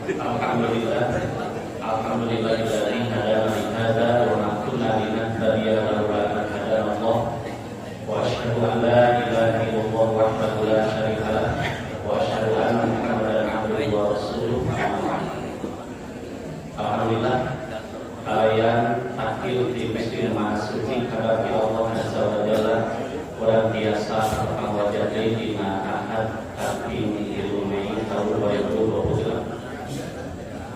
Alhamdulillah, alhamdulillahilladzi hadana li hadza wa ma kunna linahtadiya laula an hadana Allah. Wa asyhadu an la ilaha illallah wahdahu la syarika lah wa asyhadu anna Muhammadan abduhu wa rasuluh. Alhamdulillah, kalian akhir di mesti memasuki hadapi Allah Azza wa Jalla orang biasa tentang wajah di ahad tapi ilmu tahun 2022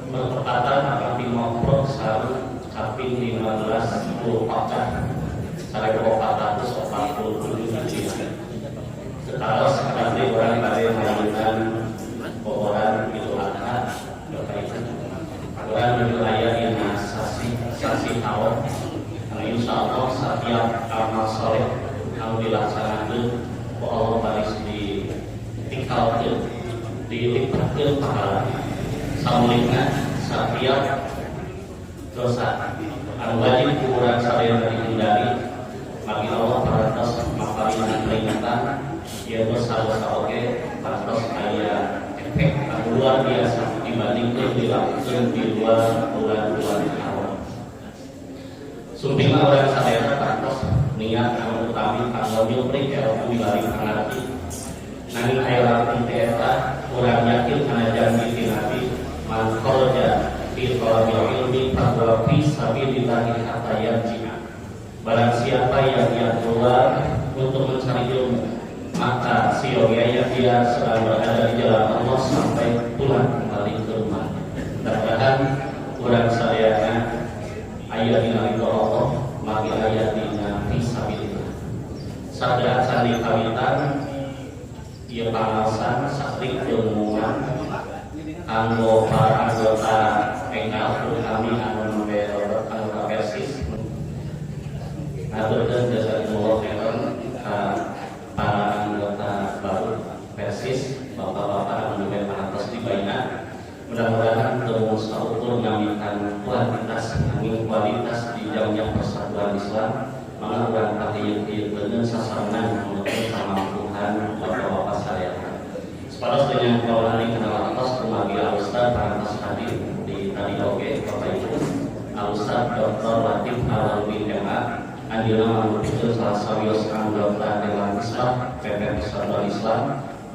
bertepatan akan dimokok saru kaping 15 Zulqa'dah 1447 Hijriah. Setelah sekali orang pada melakukan orang Idul Adha berkaitan orang wilayah yang sasi tahun. Insya Allah setiap amal soleh yang dilaksanakan Allah baris di tikalkan dilipatkan pahala samulingna setiap dosa anu wajib kurang sadaya dihindari bagi Allah parantos maparinan peringatan yaitu dosa-dosa oge parantos aya efek anu luar biasa dibandingkan dilakukan di luar bulan-bulan awal. Sumpingna orang sadaya parantos niat anu utami kanggo nyupri karo dibalik kanati nanging aya lamun eta urang yakin kana janji ti Nabi man kharaja fi thalabil ilmi fa fi sabilillahi hatta yarji'a. Barang siapa yang dia keluar untuk mencari ilmu, maka siogianya dia sedang berada di jalan Allah sampai pulang kembali ke rumah. Mudah-mudahan urang sadayana aya dina ridho Allah, maka aya dina fi sabilillah. Sadaya sandi kawitan ieu pangaosan sakrik ilmuwan kanggo para anggota enggal kami anu membela anggota Persis ngaturkeun jazakumullah khairan para anggota baru Persis bapak-bapak anu membela parantos di baina. Mudah-mudahan terus saukur ngaminkan kuantitas nanging kualitas di jamnya persatuan Islam maka urang pakieu-kieukeun sasaran untuk kamampuhan bapak-bapak sadaya. Sepados dengan kaulani kenal atas kumagi Al-Ustaz parantos hadir di tadi oge Bapak Ibu Al-Ustaz Dr. Latif Al-Albin MA andina manupikeun salah sawios anggota Dewan Islam PP Persatuan Islam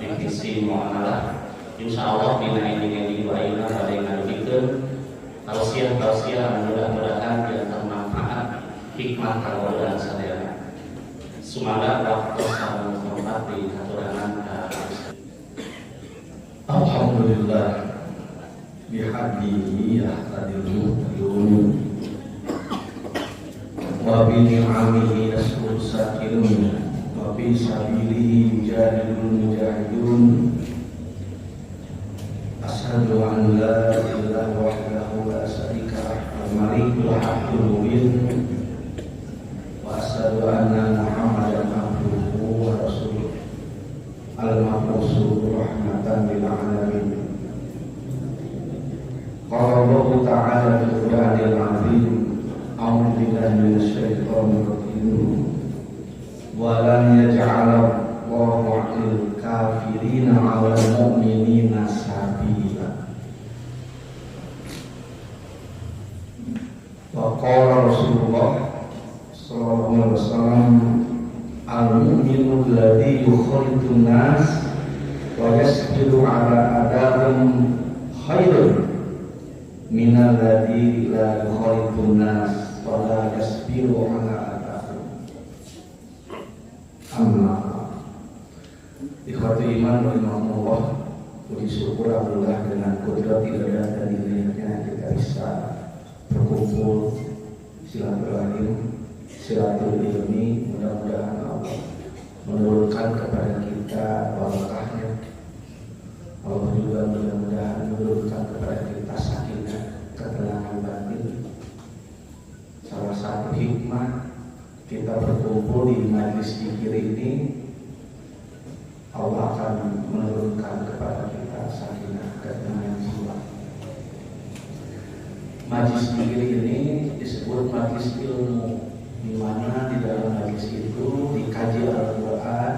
Divisi Muamalah. Insyaallah dina ending-ending ayeuna bade ngadugikeun tausiah-tausiah mudah-mudahan diantar manfaat hikmah kanggo urang sadaya. Sumangga waktu sareng tempat di haturangan Alhamdulillah bihadihi yahtadil muhtadun wa bi ni'amihi yaskur sakirun wa bi sabilihi yujahidul mujahidun. Asyhadu an la ilaha wahdahu la syarika lah al-malikul haqqul mubin wa asyhadu anna Muhammadan abduhu wa rasuluh al-mab'uts rahmatan lil alamin. Qala Allah ta'ala fil Qur'anil 'azim a'udzu billahi minasyaitonir rajim wa lam yaj'ala Allahu 'alal kafirina 'alal mu'minina sabila. Wa qala Rasulullah sallallahu alaihi wasallam al-mu'minu alladhi yukhalitun nas wa yasbiru ala adabin khairun minal ladzi la yukhalitun nas wa la yasbiru ala adabin. Amma ikhwati iman rahimahullah, puji syukur alhamdulillah dengan kudrat ilahi dan ilahnya kita bisa berkumpul silaturahim silaturahmi. Mudah-mudahan Allah menurunkan kepada kita barakahnya. Allah juga mudah-mudahan menurunkan kepada kita sakinah, ketenangan batin. Salah satu hikmah kita berkumpul di majlis zikir ini, Allah akan menurunkan kepada kita sakinah, ketenangan jiwa. Majlis zikir ini disebut majlis ilmu, di mana di dalam majlis itu dikaji Al-Quran,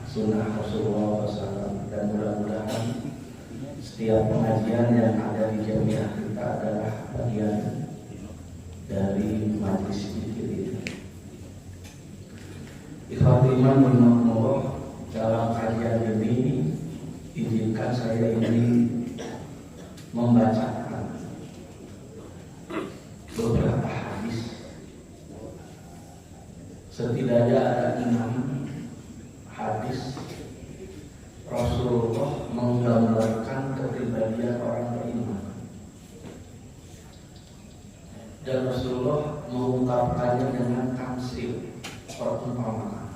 Sunnah Rasulullah SAW, dan mudah-mudahan setiap pengajian yang ada di jamiah kita adalah bagian dari majelis zikir itu. Ikhwatiman minallah, dalam kajian ini izinkan saya ini membacakan beberapa hadis. Setidaknya ada 6 hadis Rasulullah menggambarkan kepribadian orang beriman, dan Rasulullah mengungkapkannya dengan tamsil, perumpamaan.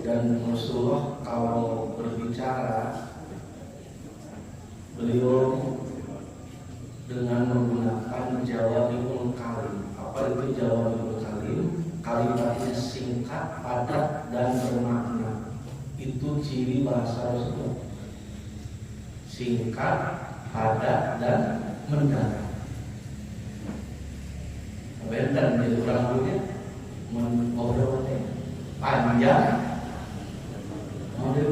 Dan Rasulullah kalau berbicara, beliau dengan menggunakan jawabul kalim. Apa itu jawabul kalim? Kalimatnya singkat, padat, dan bermakna. Itu ciri bahasa Rasulullah. Singkat, padat, dan mendalam. Benten di orang punya ngobrol panjang, model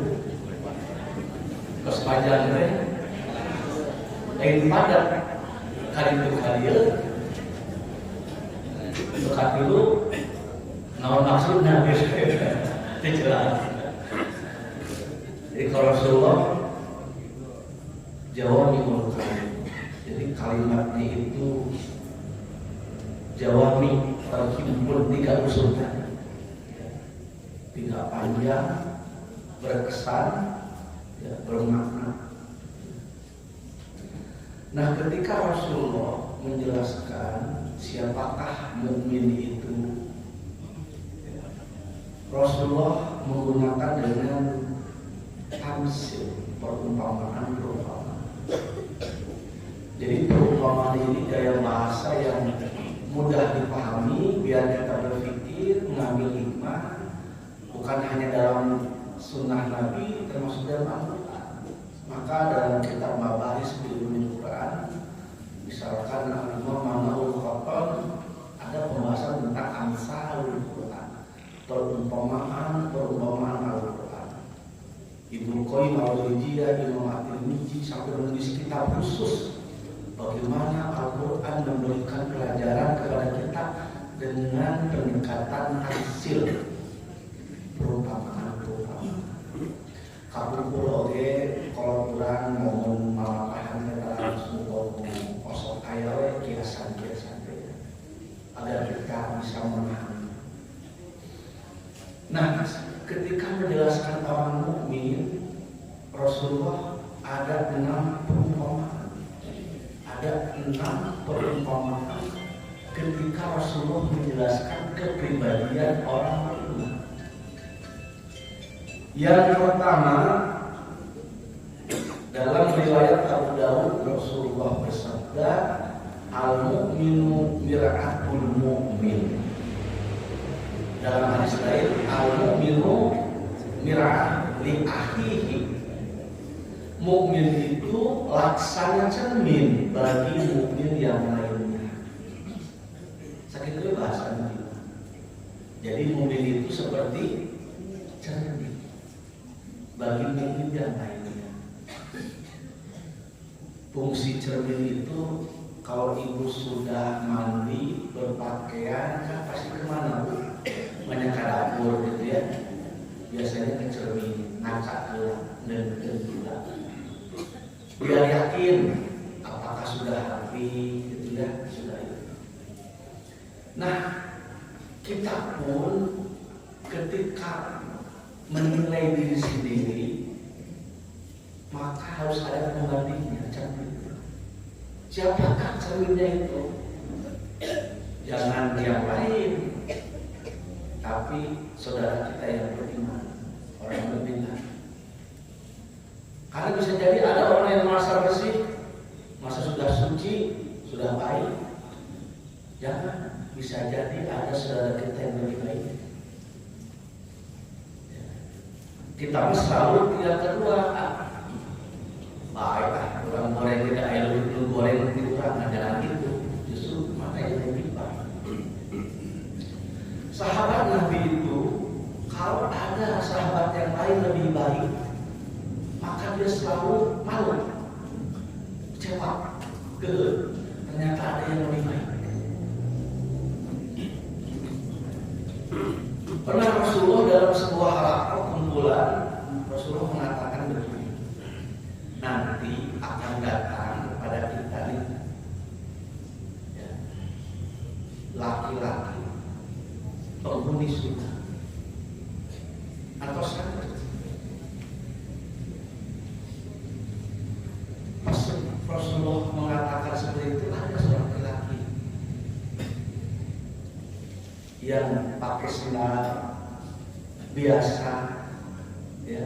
kesepanjang lain padat kali itu kali dekat dulu naon maksudnya itu jelas. Jadi kalau Rasulullah jawabul kalim, jadi kalimatnya itu jawami terhimpun 3 unsur tadi, tidak panjang, berkesan, ya, bermakna. Nah, ketika Rasulullah menjelaskan siapakah mukmin itu, Rasulullah menggunakan dengan tamsil, perumpamaan. Jadi perumpamaan ini gaya bahasa yang mudah dipahami biar kita berpikir, mengambil hikmah, bukan hanya dalam sunnah Nabi, termasuk dalam Al-Quran. Maka dalam kitab Mabaris di Ulumul Quran, misalkan Al-Imam Manaul Qaton, ada pembahasan tentang amsalul Quran, perumpamaan Al-Quran. Ibnu Qayyim al-Jauziyah, Imam At-Tirmidzi sampai menulis kitab khusus bagaimana Al-Quran memberikan pelajaran kepada kita dengan pendekatan tamsil, perumpamaan. Kapungkur oke, kalau kurang ngomong malapahan kita langsung ngomong kosong kaya kiasan agar kita bisa memahami. Nah, ketika menjelaskan orang mukmin, Rasulullah ada 6 perumpamaan. Ada 6 perumpamaan ketika Rasulullah menjelaskan kepribadian orang beriman. Yang pertama, dalam riwayat Abu Dawud, Rasulullah bersabda, al-mu'minu mir'atul mu'min. Dalam hadis lain, al-mu'minu mir'ah li akhihi. Mukmin itu laksana cermin bagi mukmin yang lainnya. Sakit itu bahasanya. Jadi mukmin itu seperti cermin bagi mukmin yang lainnya. Fungsi cermin itu, kalau ibu sudah mandi berpakaian kan pasti kemana bu? Banyak ke dapur gitu ya. Biasanya ke cermin, ngaca ke dan juga. Biar yakin apakah sudah rapi gitu ya, sudah itu. Nah, kita pun ketika menilai diri sendiri, maka harus ada pembandingnya, cermin. Siapakah cerminnya itu? Jangan yang lain, tapi saudara kita yang beriman, orang beriman. Karena bisa jadi ada orang yang merasa bersih, masa sudah suci, sudah baik. Jangan, bisa jadi ada saudara kita yang lebih baik. Kita selalu tidak kedua, baiklah orang goreng tidak air itu goreng itu kurang, jangan gitu. Justru mana yang lebih baik. Sahabat Nabi itu, kalau ada sahabat yang lain lebih baik, maka dia selalu malu, kecewa, ternyata ada yang lebih baik. Pernah Rasulullah dalam sebuah halaqah kumpulan, Rasulullah mengatakan begini, nanti akan datang kepada kita nih, ya, laki-laki penghuni surga atau sana. Rasulullah mengatakan seperti itu, ada seorang laki-laki yang pakai sendal biasa, ya,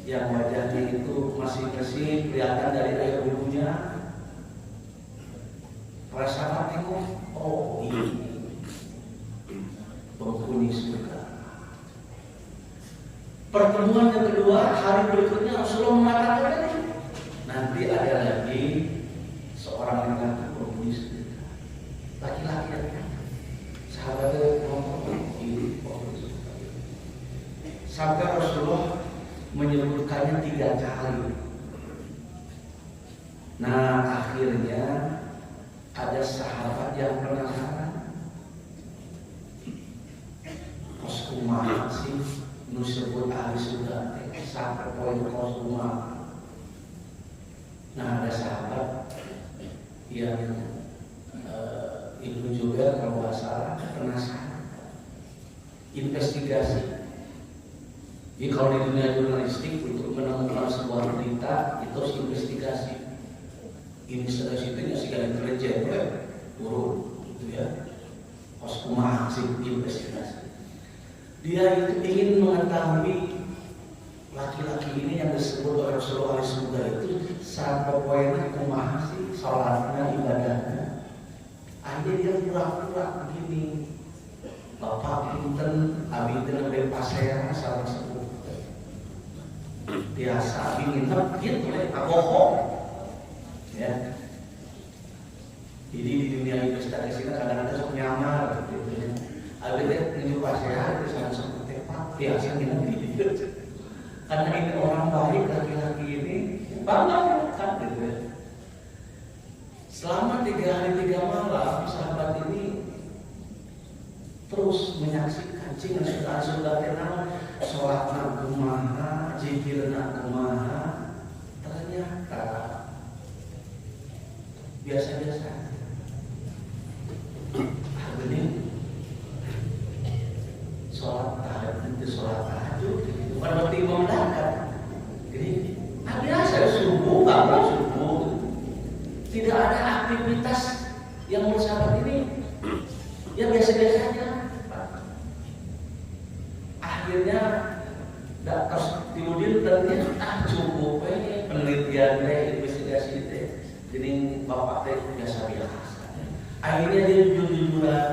yang wajahnya itu masih bersih, kelihatan dari air wudhunya. Para sahabat tengok, oh ini penghuni surga. Pertemuan yang kedua, hari berikutnya Rasulullah mengatakan, nanti ada lagi seorang laki-laki penghuni surga. Laki-laki yang sahabatnya ngomong ini penghuni surga. Sampai Rasulullah menyebutkannya 3 kali. Nah, akhirnya ada sahabat yang penasaran. Kos kumaha sih nu sebut ahli surga teh sampai poin kos kumaha. Nah, ada sahabat yang itu juga kalau nggak salah penasaran, investigasi. Jadi kalau di dunia jurnalistik untuk menemukan sebuah berita itu harus investigasi. Investigasi itu nggak segala intelijen, turun, gitu ya. Pos kumaha sih investigasi. Dia itu ingin mengetahui laki-laki ini yang disebut oleh Rasulullah surga itu sampai poinnya kumaha sih salatnya, ibadahnya. Akhirnya dia pura-pura begini, Bapak punten abi teh lebih pasea salah sepuh. Biasa ingin gitu ya, bohong. Ya. Jadi di dunia investasi kadang-kadang sok nyamar gitu ya. Abi teh nunjuk pasea itu salah sepuh tepat. Biasa gitu. Karena ini orang baik, laki-laki ini bangga kan gitu ya. Selama 3 hari 3 malam sahabat ini terus menyaksikan cina sudah kenal sholat kumaha, zikir kumaha, ternyata biasa-biasa. Ini sholat tahajud, bukan berarti imam mendadak. Jadi biasa subuh, bangun subuh. Tidak ada aktivitas yang menurut sahabat ini ya biasa-biasa saja. Akhirnya terus tiudin ternyata cukup penelitian investigasi itu. Jadi bapak teh biasa-biasa. Akhirnya dia jujur-jujuran,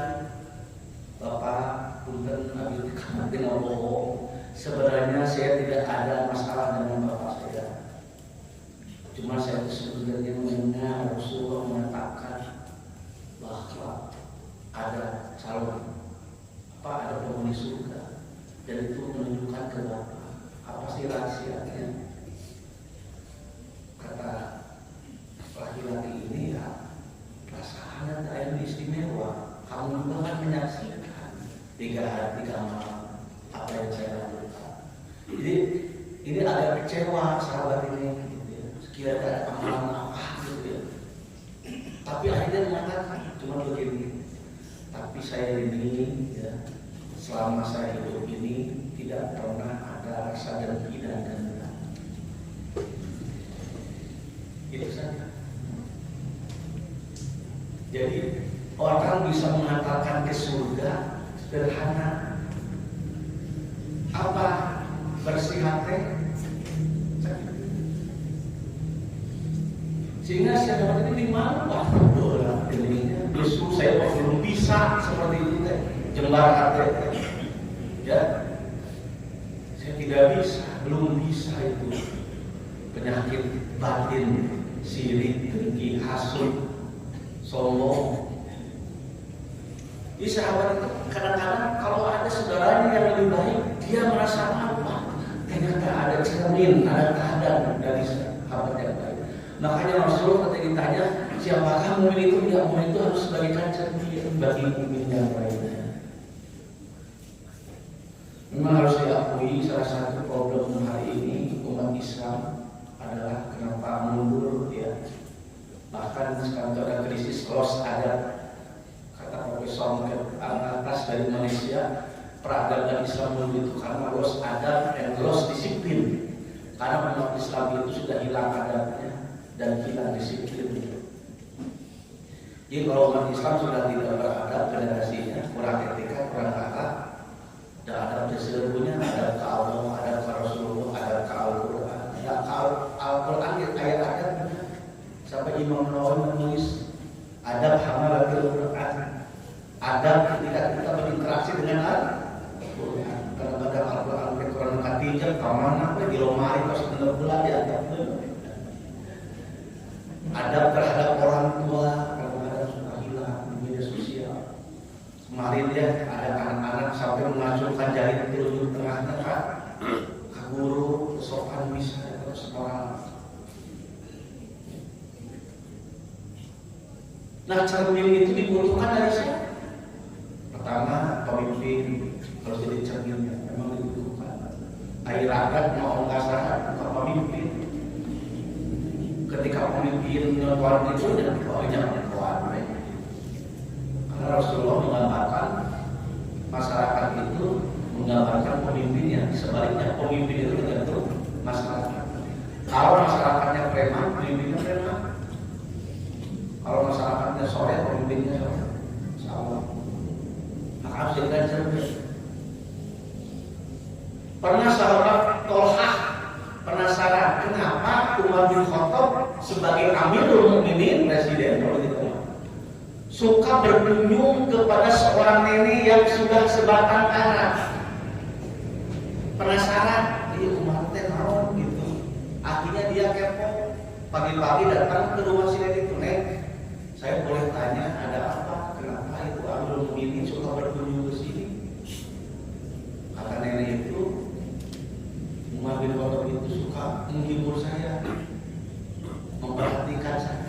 Bapak punten abi kamu teh bohong. Sebenarnya saya tidak ada masalah dengan bapak saya. Cuma saya sebenarnya mendengar Rasulullah mengatakan bahwa ada calon ada penghuni surga, dan itu menunjukkan ke bapak apa sih rahasianya. Kata laki-laki ini, ya rasanya ada yang istimewa. Kamu juga kan menyaksikan 3 hari 3 malam apa yang saya lakukan. Jadi ini agak kecewa sahabat ini, gitu ya. Sekiranya ada amalan apa gitu ya. Tapi akhirnya mengatakan cuma begini. Tapi saya ini ya, selama saya hidup ini tidak pernah ada rasa dengki dan dendam. Itu saja. Jadi orang bisa mengatakan ke surga sederhana. Apa? Bersih hati. Sehingga saya dapat ini dimana? Wah, dolar ini. Justru saya belum bisa seperti itu. Jembar hati. Ya, saya tidak bisa, belum bisa itu. Penyakit batin, sirik, dengki, hasud, sombong. Di sahabat itu kadang-kadang kalau ada saudaranya yang lebih baik, dia merasa apa? Ternyata ada cermin, ada teladan dari sahabat yang baik. Makanya Rasulullah ketika ditanya siapakah mukmin itu, ya mukmin itu harus sebagaikan cermin bagi mukmin yang lainnya. Memang harus diakui salah satu problem hari ini umat Islam adalah kenapa mundur ya. Bahkan sekarang ada krisis lost adab. Kata Profesor Al-Atas dari Malaysia, peradaban Islam mundur itu karena lost adab dan lost disiplin. Karena umat Islam itu sudah hilang adabnya dan hilang disiplin. Jadi kalau umat Islam sudah tidak beradab generasinya, kurang etika, kurang akhlak, dan adab seluruhnya, adab ke Allah, adab ke Rasulullah, adab ke Al-Quran. Ya, Al-Quran ayat adab sampai Imam Nawawi menulis adab hamalatul Quran. Adab ketika kita berinteraksi dengan Al-Quran. Karena pada Al-Quran Quran Khadijah kamana di lemari pas benar bulan di adab. Adab terhadap orang tua, kalau ada sudah hilang di media sosial. Kemarin ya ada anak-anak sampai mengacungkan jari telunjuk tengah-tengah ke guru, ke sopan bisa ke sekolah. Nah, cermin itu dibutuhkan dari siapa? Pertama, pemimpin harus jadi cerminnya, memang dibutuhkan. Air ragat mau nggak salah bukan pemimpin. Ketika pemimpin nyontohan itu dan jangan nyontohan. Karena Rasulullah menggambarkan masyarakat itu menggambarkan pemimpinnya. Sebaliknya pemimpin itu tergantung masyarakat. Kalau masyarakatnya preman, pemimpinnya preman. Kalau masyarakatnya sore, pemimpinnya sore. Salah. Maka harus jadikan cermin. Pernah sahabat Tolhah penasaran kenapa Umar bin Khattab sebagai Amirul Mukminin presiden suka berkunjung kepada seorang nenek yang sudah sebatang kara. Penasaran, dia Umar teh naon gitu. Akhirnya dia kepo. Pagi-pagi datang ke rumah si nenek itu, "Nek, saya boleh tanya ada apa? Kenapa itu Amirul Mukminin suka berkunjung ke sini?" Kata nenek itu, Umar bin Khattab itu suka menghibur saya, memperhatikan saya.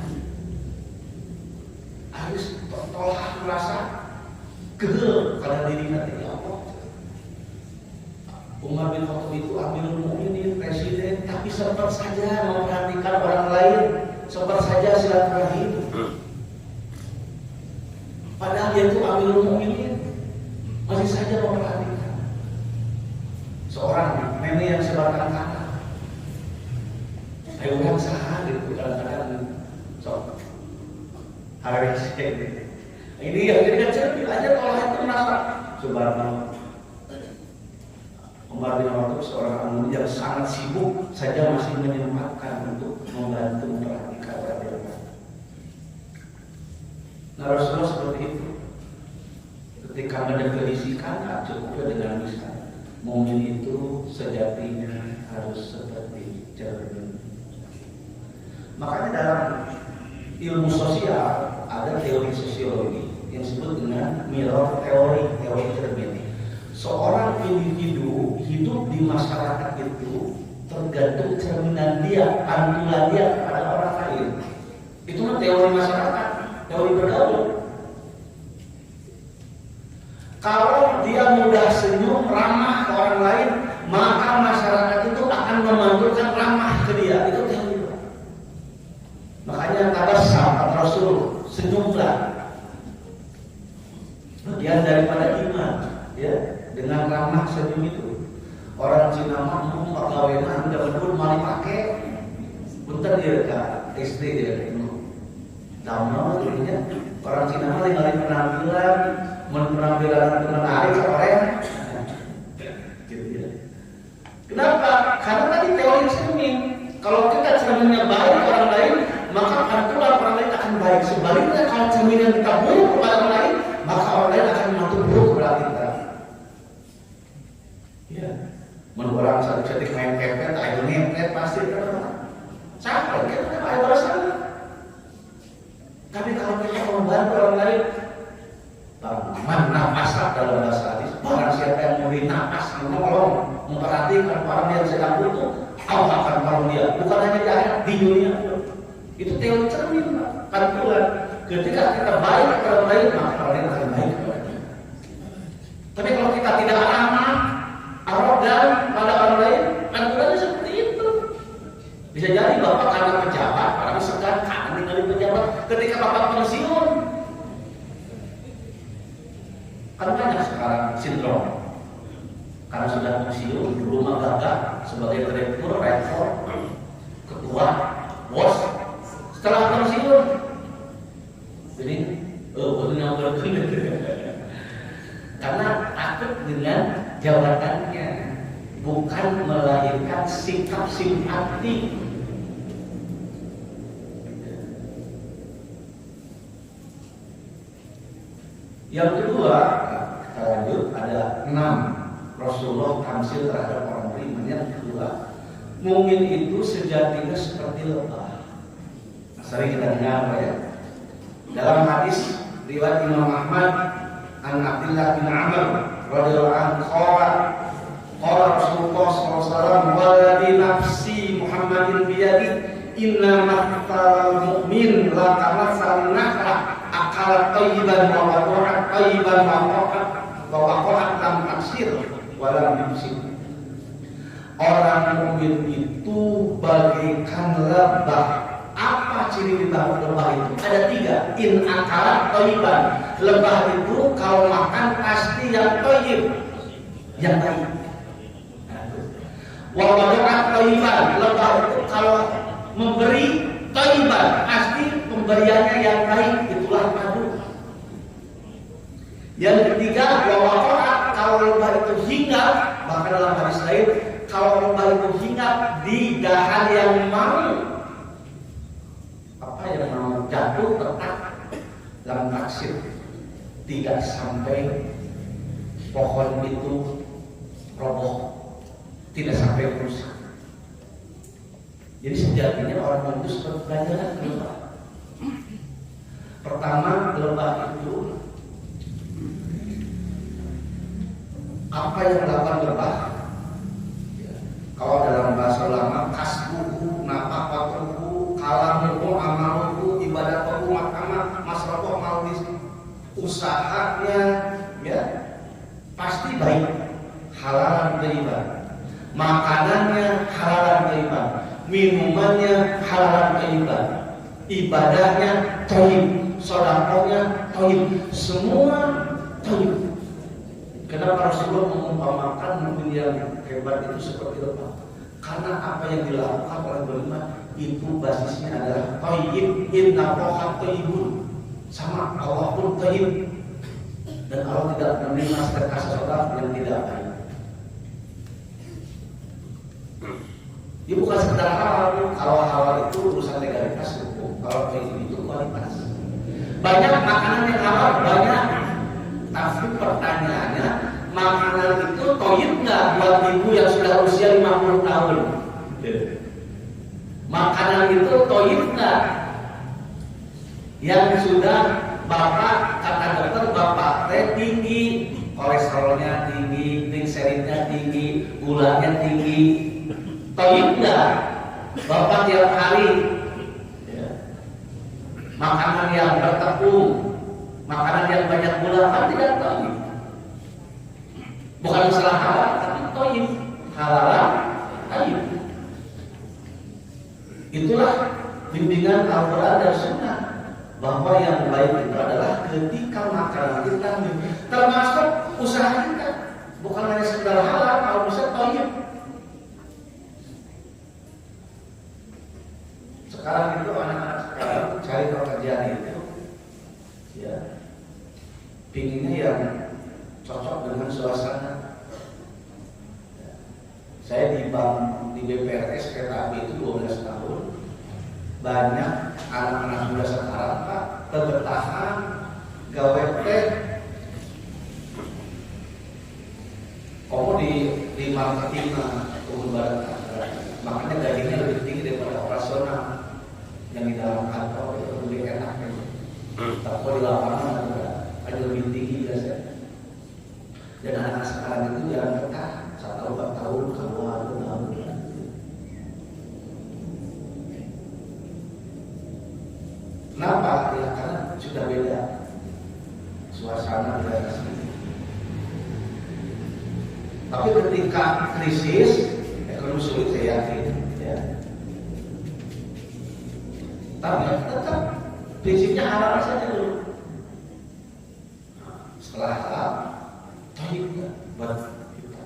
Harus Tolhah merasa gegel karena dirinya tidak apa. Umar bin Khattab itu Amirul Mukminin, presiden, tapi sempat saja memperhatikan orang lain, sempat saja silaturahim. Padahal dia itu Amirul Mukminin, masih saja memperhatikan seorang nenek yang sebatang kara. Ayo kan sah gitu kadang-kadang sok harus ini yang jadi cermin aja kalau itu merasa subhanallah. Umar bin Khattab seorang alim yang sangat sibuk saja masih menyempatkan untuk membantu memperhatikan orang lain. Nah, Rasulullah seperti itu. Ketika mendefinisikan cukup dengan misal, mukmin itu sejatinya harus seperti cermin. Makanya dalam ilmu sosial ada teori sosiologi yang disebut dengan mirror teori, teori cermin. Seorang individu hidup di masyarakat itu tergantung cerminan dia, pantulan dia kepada orang lain. Itu kan teori masyarakat, teori bergaul. Kalau dia mudah senyum, ramah ke orang lain, maka masyarakat itu akan memantulkan ramah ke dia. Itu teori. Makanya tabassum kata Rasul, senyumlah. Bagian daripada iman, ya, dengan ramah senyum itu. Orang Cina mah pagawean udah betul mali pake, punten dia ke SD dia itu. Tahu jadinya orang Cina mah ningali penampilan, penampilan menarik orang. Gitu ya. Kenapa? Karena tadi teori cermin. Kalau kita cerminnya baik ke orang lain, maka pantulan orang lain akan baik. Sebaliknya kalau cermin yang kita buruk kepada orang lain, maka orang lain akan membantu buruk kepada kita. Ya, menurut orang satu cetik main kepet, ayo ngepet pasti kan. Siapa kita kan ayo balasan. Tapi kalau kita membantu orang lain, napas dalam bahasa hadis. Barang siapa yang memberi napas, menolong, memperhatikan orang yang sedang butuh, Allah akan tolong dia. Bukan hanya di akhirat, di dunia. Itu teori cermin, Pak. Pantulan. Ketika kita baik kepada orang lain, maka orang lain akan baik kepada kita. Tapi kalau kita tidak ramah, arogan pada orang lain, pantulannya seperti itu. Bisa jadi Bapak karena pejabat, para misalkan karena tinggal pejabat, ketika Bapak pensiun, kan banyak sekarang sindrom. Karena sudah pensiun, rumah gagah sebagai direktur, rektor, ketua, bos. Setelah pensiun, jadi karena takut dengan jabatannya, bukan melahirkan sikap simpati. Yang kedua, kita lanjut, ada 6 Rasulullah tamsil terhadap orang beriman. Yang kedua, mukmin itu sejatinya seperti lebah. Sering kita dengar ya. Dalam hadis riwayat Imam Ahmad an Abdullah bin Amr radhiyallahu anhu qala Rasulullah sallallahu alaihi wasallam walladzi nafsi Muhammadin biyadi inna mahtal mu'min la kamatsal nahra akal thayyiban wa waqa'at thayyiban wa waqa'at lam taksir wa lam yusib. Orang mukmin itu bagaikan lebah. Apa ciri lebah itu? Ada 3. In akalat thayyiban. Lebah itu kalau makan pasti yang thayyib, yang baik. Wa waqa'at thayyiban. Lebah itu kalau memberi thayyiban, pasti pemberiannya yang baik, itulah madu. Yang ketiga, wa waqa'at, kalau lebah itu hinggap, bahkan dalam hadis lain, kalau lebah itu hinggap di dahan yang mau, apa yang mau jatuh tetap dalam taksir, tidak sampai pohon itu roboh, tidak sampai rusak. Jadi sejatinya orang itu seperti pelajaran lebah. Pertama, lebah itu apa yang dilakukan lebah? Kalau dalam bahasa lama, kasbuhu, nafaqatuhu, kalamuhu, amaluhu, ibadatuhu, makama, masrafu, maudis, usahanya, ya pasti baik, halalan thayyiban. Makanannya halalan thayyiban, minumannya halalan thayyiban, ibadahnya thayyib, sedekahnya thayyib, semua thayyib. Kenapa Rasulullah mengumpamakan mukmin yang hebat itu seperti lebah? Karena apa yang dilakukan oleh beriman itu basisnya adalah thayyib, innallaha thayyibun. Sama Allah pun thayyib. Dan Allah tidak menerima sedekah seseorang yang tidak baik. Dia bukan sekedar halal. Kalau halal itu urusan legalitas hukum, kalau thayyib itu kualitas. Banyak makanan yang halal, banyak. Tapi pertanyaannya, makanan itu thayyib nggak buat ibu yang sudah usia 50 tahun? Makanan itu thayyib nggak? Yang sudah bapak, kata dokter, bapak teh tinggi, kolesterolnya tinggi, triglyceridnya tinggi, gulanya tinggi, thayyib nggak? Bapak tiap hari makanan yang bertepung, makanan yang banyak gula, kan tidak thayyib. Bukan masalah halal, tapi thayyib, halal, thayyib. Itulah bimbingan Al-Quran dan Sunnah, bahwa yang baik itu adalah ketika makanan kita, termasuk usaha kita, bukan hanya sekedar halal, kalau bisa thayyib. Sekarang itu anak-anak sekarang cari pekerjaan itu, ya, pinginnya yang cocok dengan suasana. Saya di bank di BPRS kereta api itu 12 tahun. Banyak anak-anak muda sekarang Pak kebertahan gawe teh. Kamu di marketing Kebun Barat, makanya gajinya lebih tinggi daripada operasional yang di dalam kantor, itu lebih enak. Tapi di lapangan ada lebih tinggi biasanya. Dan anak sekarang itu jarang betah, 1 tahun 4 tahun keluar tahun. Kenapa? Ya karena sudah beda suasana di sini. Tapi ketika krisis ekonomi sulit, saya yakin ya. Tapi tetap prinsipnya halal saja dulu. Setelah halal, toibnya buat kita.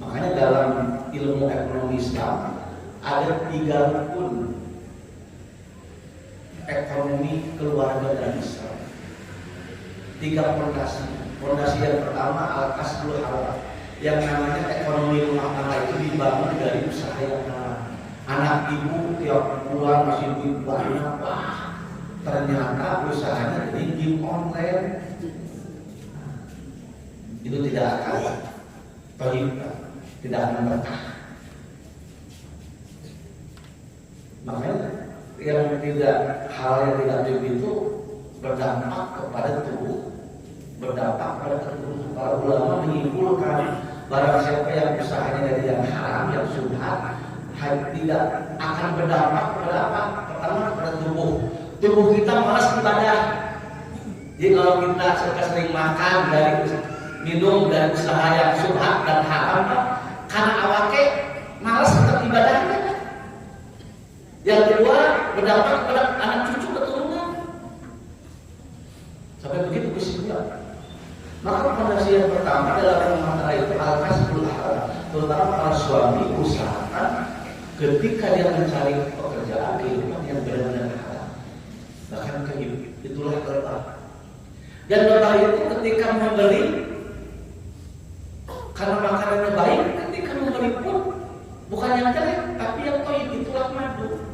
Makanya dalam ilmu ekonomi Islam ada 3 rukun ekonomi keluarga dan Islam. 3 pondasi. Pondasi yang pertama al-kasbul halal. Yang namanya ekonomi rumah tangga itu dibangun dari usaha yang halal. Anak ibu tiap bulan masih duit banyak, wah ternyata usahanya jadi game online. Itu tidak akan terlibat, tidak akan berkah. Makanya yang tidak, hal yang tidak begitu berdampak kepada tubuh, berdampak pada tubuh. Para ulama menyimpulkan barang siapa yang usahanya dari yang haram, yang subhat, tidak akan berdampak kepada apa? Pertama kepada tubuh. Tubuh kita malas ibadah. Jadi kalau kita sering makan dari minum dan usaha yang subhat dan haram, karena awake malas untuk ibadahnya. Yang kedua berdampak kepada anak cucu keturunan. Sampai begitu kesimpulan. Maka fondasi yang pertama dalam rumah tangga itu al-kasbul halal. Terutama para suami usahakan ketika dia mencari pekerjaan kehidupan yang benar-benar halal. Bahkan itulah lebah. Dan lebah itu ketika membeli, karena makanannya baik, ketika membeli pun bukan yang jelek, tapi yang toib, itulah madu.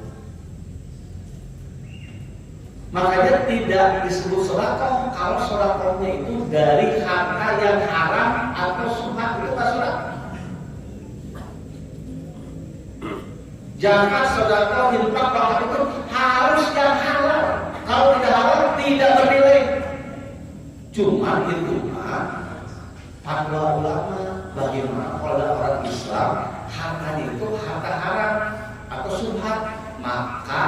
Makanya tidak disebut sedekah kalau sedekahnya itu dari harta yang haram atau subhat, itu tak sedekah. Jangan sedekah infak bahkan itu harus yang halal. Kalau tidak halal tidak bernilai. Cuma itu fatwa ulama bagaimana kalau ada orang Islam hartanya itu harta haram atau subhat, maka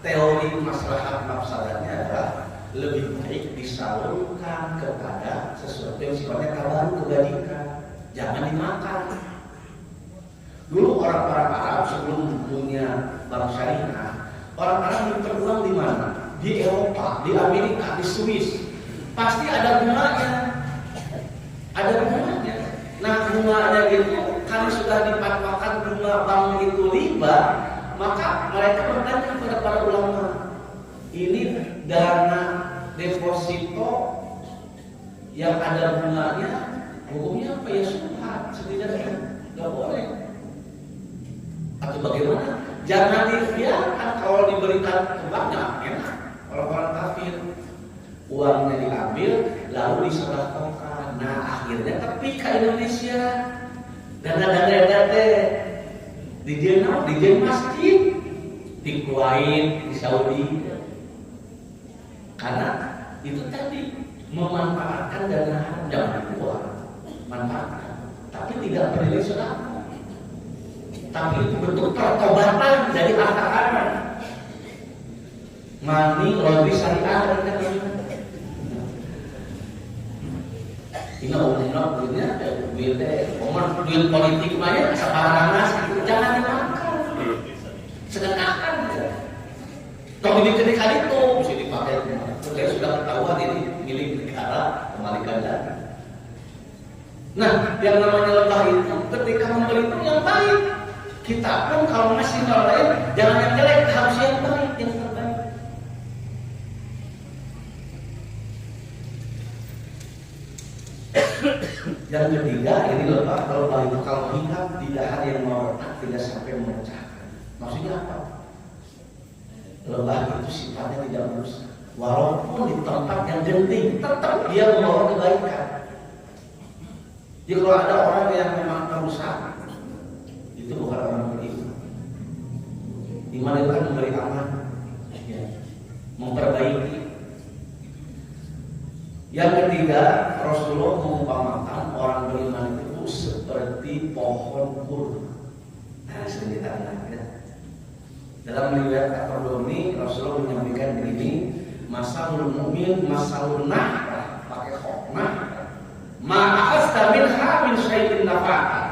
teori maslahat mafsadatnya adalah lebih baik disalurkan kepada sesuatu yang sifatnya tabaru, kebajikan, jangan dimakan. Dulu orang-orang Arab sebelum punya bank syariah, orang Arab nyimpen uang di mana? Di Eropa, di Amerika, di Swiss. Pasti ada bunganya. Ada bunganya. Nah, bunganya itu karena sudah dipatwakan bunga bank itu riba, maka mereka bertanya kepada para ulama, ini dana deposito yang ada bunganya, hukumnya apa ya? Subhat, setidaknya nggak boleh. Atau bagaimana? Jangan dibiarkan kalau diberikan uangnya enak. Orang-orang kafir uangnya diambil lalu disedekahkan. Nah akhirnya tapi ke Indonesia dana-dana di masjid, di Kuwait, di Saudi. Karena itu tadi memanfaatkan dana haram, jangan keluar, manfaatkan, tapi tidak bernilai sedekah. Tapi itu bentuk pertobatan dari harta haram. Mani laundry syariah dan tinggal umumnya duitnya duit politik banyak separangas itu jangan dimakan, sedekahkan. Kalau diberikan itu bisa dipakai. Saya sudah ketahuan ini milik negara, kembalikan dana. Nah, yang namanya lebah itu ketika membeli itu yang baik. Kita pun kalau masih orang lain jangan yang jelek, harus yang baik, yang terbaik. Yang ketiga ini lebah, kalau hinggap tidak ada yang mau tidak sampai memecahkan. Maksudnya apa? Lebah itu sifatnya tidak merusak. Walaupun di tempat yang genting, tetap dia membawa kebaikan. Jadi kalau ada orang yang memang merusak, itu bukan orang beriman. Iman itu kan memberi aman, ya, memperbaiki. Yang ketiga, Rasulullah mengumpamakan orang beriman itu seperti pohon kurma. Nah, sering kita dengar ya. Dalam riwayat At-Tabrani Rasulullah menyampaikan begini, masalul mu'min masalun nahra, pakai hokmah, ma'akhasta minha min syai'in nafa'a.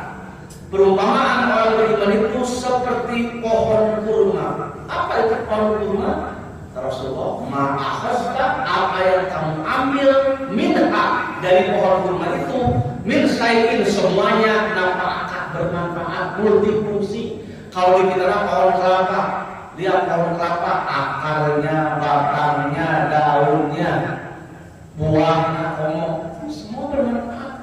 Perumpamaan orang beriman itu seperti pohon kurma. Apa itu pohon kurma? Rasulullah, ma'akhasta, apa yang kamu ambil minha dari pohon kurma itu, min syai'in, semuanya nafa'a, bermanfaat, multifungsi. Kalau dikira pohon kelapa, lihat pohon kelapa, akarnya, batangnya, daunnya, buahnya, semua bermanfaat.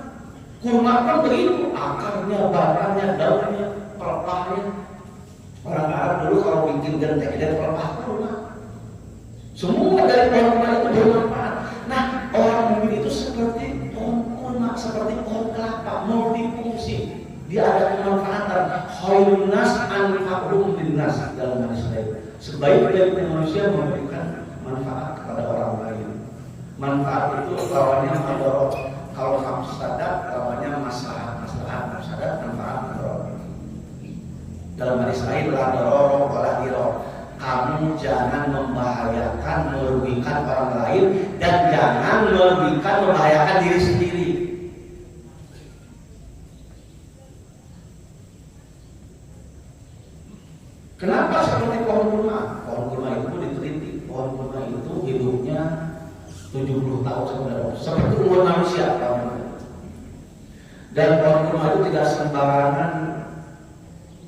Kurma pun begitu, akarnya, batangnya, daunnya, pelepahnya. Orang Arab dulu kalau bikin genteng dan pelepah kurma. Semua dari pohon kurma itu bermanfaat. Nah, orang mukmin itu seperti pohon kurma, seperti pohon kelapa, multifungsi. Dia ada kemanfaatan. Khairun nas anfa'uhum linnas, dalam hadis lain. Sebaik-baiknya manusia memberikan manfaat kepada orang lain. Manfaat itu lawannya madarat. Kalau mafsadat lawannya maslahat. Mafsadat manfaat madarat. Dalam hadis lain la darara wala dirar. Kamu jangan membahayakan, merugikan orang lain, dan jangan merugikan, membahayakan diri sendiri. Kenapa seperti pohon kurma? Pohon kurma itu diteliti. Pohon kurma itu hidupnya 70 tahun seperti umur manusia. Dan pohon kurma itu tidak sembarangan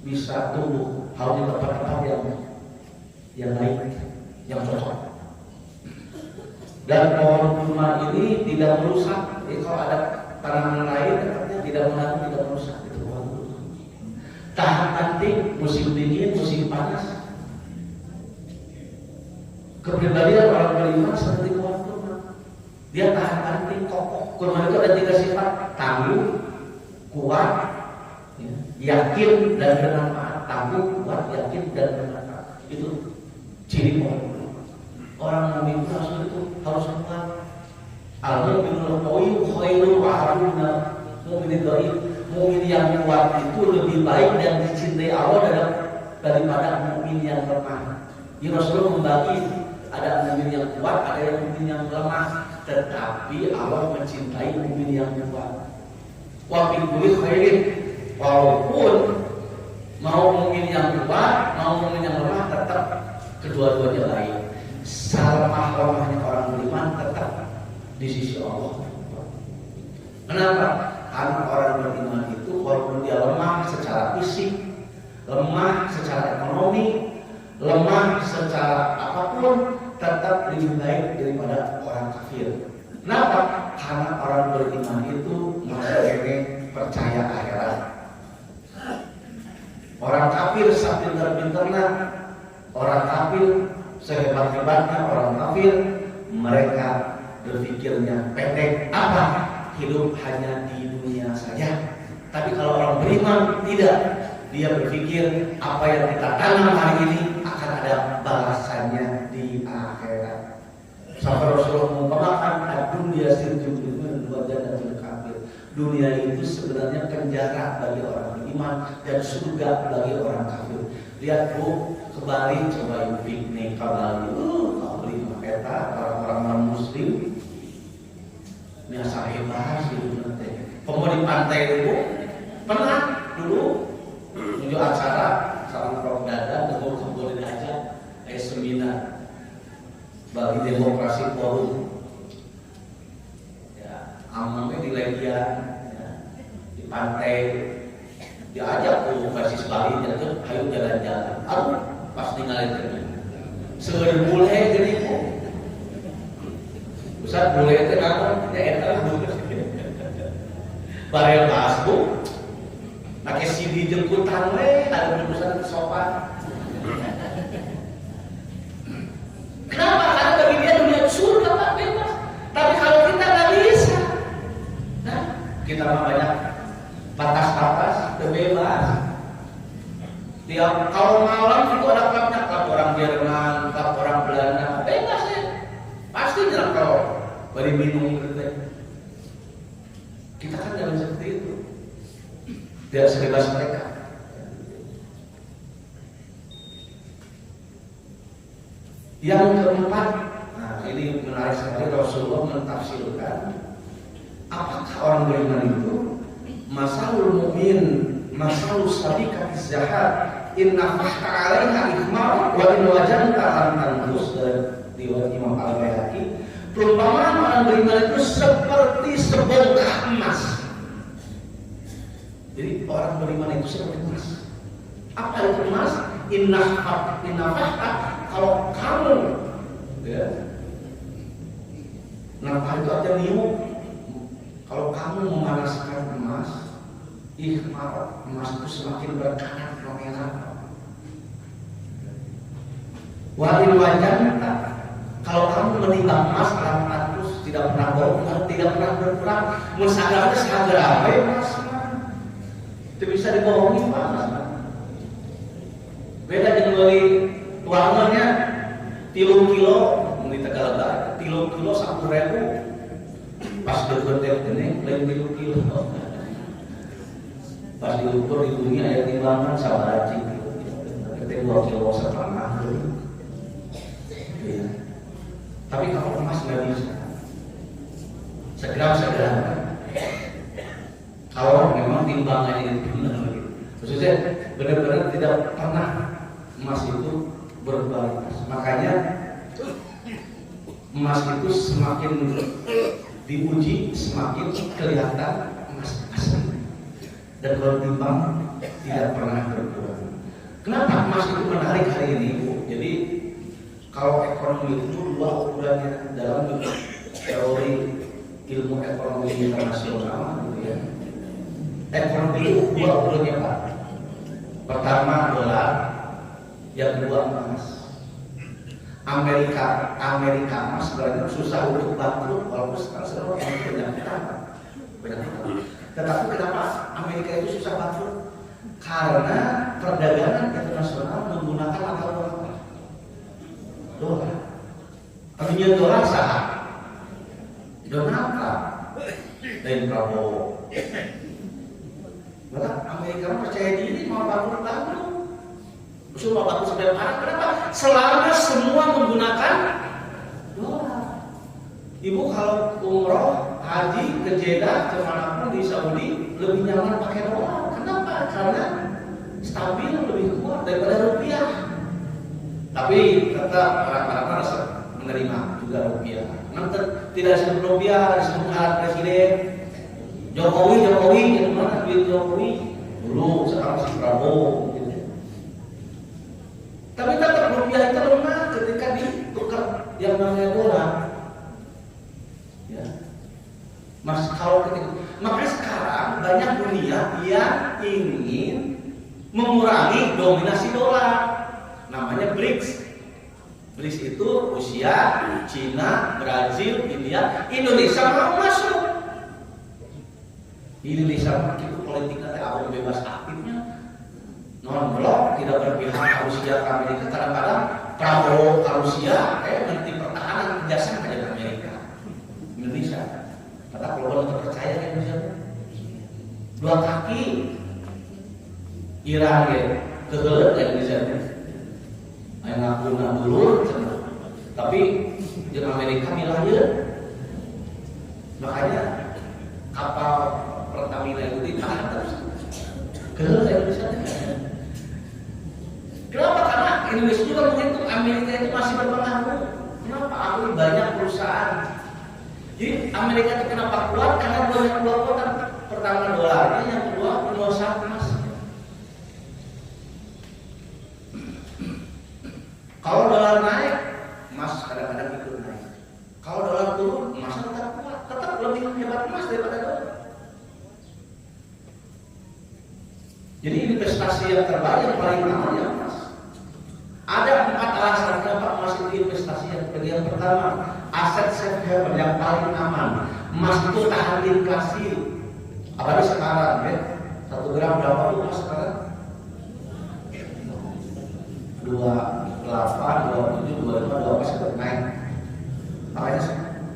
bisa tumbuh, harus di tempat-tempat yang baik, yang cocok. Dan pohon kurma ini tidak merusak. Jadi kalau ada tanaman lain, tidak mengganggu, tidak merusak. Tahan anting, musim dingin, musim panas. Kepribadian orang beriman seperti pohon kurma. Dia tahan anting, kokoh. Kurma itu ada 3 sifat: tangguh, kuat, yakin, dan bermanfaat. Tangguh, kuat, yakin, dan bermanfaat. Itu ciri pohon kurma. Orang mukmin itu harus kuat. Al-mu'minul qawi khairun wa ahabuna mu'minid dhaif. Mukmin yang kuat itu lebih baik dan dicintai Allah daripada mukmin yang lemah. Di Rasulullah membagi, ada mukmin yang kuat, ada yang mukmin yang lemah. Tetapi Allah mencintai mukmin yang kuat. Wa fi kulli khairin, walaupun mau mukmin yang kuat, mau mukmin yang lemah, tetap kedua-duanya baik. Salamah-lemahnya orang beriman tetap di sisi Allah. Kenapa? Karena orang beriman itu walaupun dia lemah secara fisik, lemah secara ekonomi, lemah secara apapun, tetap lebih baik daripada orang kafir. Kenapa? Karena orang beriman itu masih percaya akhirat. Orang kafir sepintar-pintarnya, orang kafir sehebat-hebatnya, orang kafir mereka berpikirnya pendek. Apa? Hidup hanya di dunia saja. Tapi kalau orang beriman tidak, dia berpikir apa yang kita tanam hari ini akan ada balasannya di akhirat. Sampai Rasulullah mengumpamakan dunia sirjun dan kafir. Dunia itu sebenarnya penjara bagi orang beriman dan surga bagi orang kafir. Lihat Bu, ke Bali cobain piknik ke Bali. Bali peta orang-orang non-muslim. Ini asal hebat gitu nanti. Di pantai dulu, pernah dulu menuju acara salam Prof Dada, kemudian aja seminar Bali Demokrasi Forum. Ya, amangnya di Legian, ya, di pantai, diajak basis Bali, jadi ayo jalan-jalan. Aduh, pas ninggalin ini, segera bule jadi Ustaz boleh itu namun ya enak dulu. Barel basbu, pakai CD jemputan ada urusan ke sopan. Kenapa? Karena bagi dia dunia surga Pak bebas. Tapi kalau kita nggak bisa, nah kita mah banyak batas-batas, bebas. Tiap kalau malam itu ada klubnya, klub orang Jerman, klub orang Belanda, bebas ya. Pasti jangan kalau beri minum gitu. Kita kan jangan seperti itu. tidak sebebas mereka. Yang keempat, nah ini menarik sekali, Rasulullah mentafsirkan apakah orang beriman itu masalul mu'min, masalul sabiqati zahat, inna fahta 'alaiha ikhmar wa in wajanta tantus, dari Imam Al-Baihaqi. Perumpamaan orang beriman itu seperti sebongkah emas. Jadi orang beriman itu seperti emas. Apa itu emas? Inna fahta, kalau kamu, ya, nah itu artinya niu. Kalau kamu memanaskan emas, ikhmar, emas itu semakin berkarat merah. Wa'in wajanta, kalau kamu menimbang emas dalam terus tidak pernah bohong, tidak pernah berperang, musagaranya sagara emas, itu bisa dibohongi Pak. Beda dengan beli tuangannya 3 kilo, di Tegal 3 kilo 1.000, pas deket ini lain 3 kilo, pas diukur di dunia ada timbangan sabar aja, ketika 2 kilo setengah. Ya. Tapi kalau emas nggak bisa, segram. Kalau memang timbangannya itu benar, maksudnya benar-benar tidak pernah emas itu berkualitas. Makanya emas itu semakin diuji, semakin kelihatan emas asli. Dan kalau timbang tidak pernah berkurang. Kenapa emas itu menarik hari ini, Bu? Jadi kalau ekonomi itu 2 ukurannya dalam teori ilmu ekonomi internasional, gitu ya. Ekonomi itu 2 ukurannya, Pak. Pertama dolar, yang kedua emas. Amerika emas sebenarnya susah untuk bangkrut, walaupun sekarang sedang banyak utang. Tetapi kenapa Amerika itu susah bangkrut? Karena perdagangan internasional menggunakan mata uang dolar. Artinya dolar sah. Donald Trump dan Prabowo. Malah Amerika percaya diri mau bangkrut. Musuh mau bangkrut sampai parah. Kenapa? Selama semua menggunakan dolar. Ibu kalau umroh, haji, ke Jeddah, kemanapun di Saudi lebih nyaman pakai dolar. Kenapa? Karena stabil, lebih kuat daripada rupiah. Tapi tetap orang-orang harus menerima juga rupiah. Nanti tidak disebut rupiah, disebut alat presiden. Jokowi yang mana duit Jokowi dulu, sekarang si Prabowo. Gitu. Tapi tetap rupiah itu lemah ketika ditukar yang namanya dolar. Ya. Mas kalau ketika, maka sekarang banyak dunia yang ingin mengurangi dominasi dolar. Namanya BRICS. BRICS itu Rusia, Cina, Brazil, India. Indonesia mau masuk. Indonesia itu politiknya awal bebas aktifnya, non blok, tidak berpihak Rusia ke Amerika. Kadang-kadang Prabowo ke Rusia, menteri pertahanan kerjasama dengan Amerika. Indonesia, kata kalau terpercaya kan Indonesia. 2 kaki Iran ya, kegelet ya Indonesia. Yang ngaku dulu, tapi di Amerika milahnya, makanya kapal Pertamina itu ditahan terus. Kenapa Indonesia? Kenapa? Karena Indonesia juga menghitung Amerika itu masih berpengaruh. Kenapa? Aku banyak perusahaan. Jadi Amerika itu kenapa kuat? Karena banyak 2 kota. Pertama dolarnya, yang kedua penguasaan emas. Kalau dolar naik, emas kadang-kadang ikut naik. Kalau dolar turun, emas tetap kuat, tetap lebih hebat emas daripada dolar. Jadi investasi yang terbaik yang paling aman ya emas. Ada 4 alasan kenapa emas itu investasi yang pertama, aset safe haven yang paling aman. Emas itu tahan inflasi. Apalagi sekarang ya, 1 gram berapa tuh emas sekarang? 28, 27, 25, 25 sudah naik. Makanya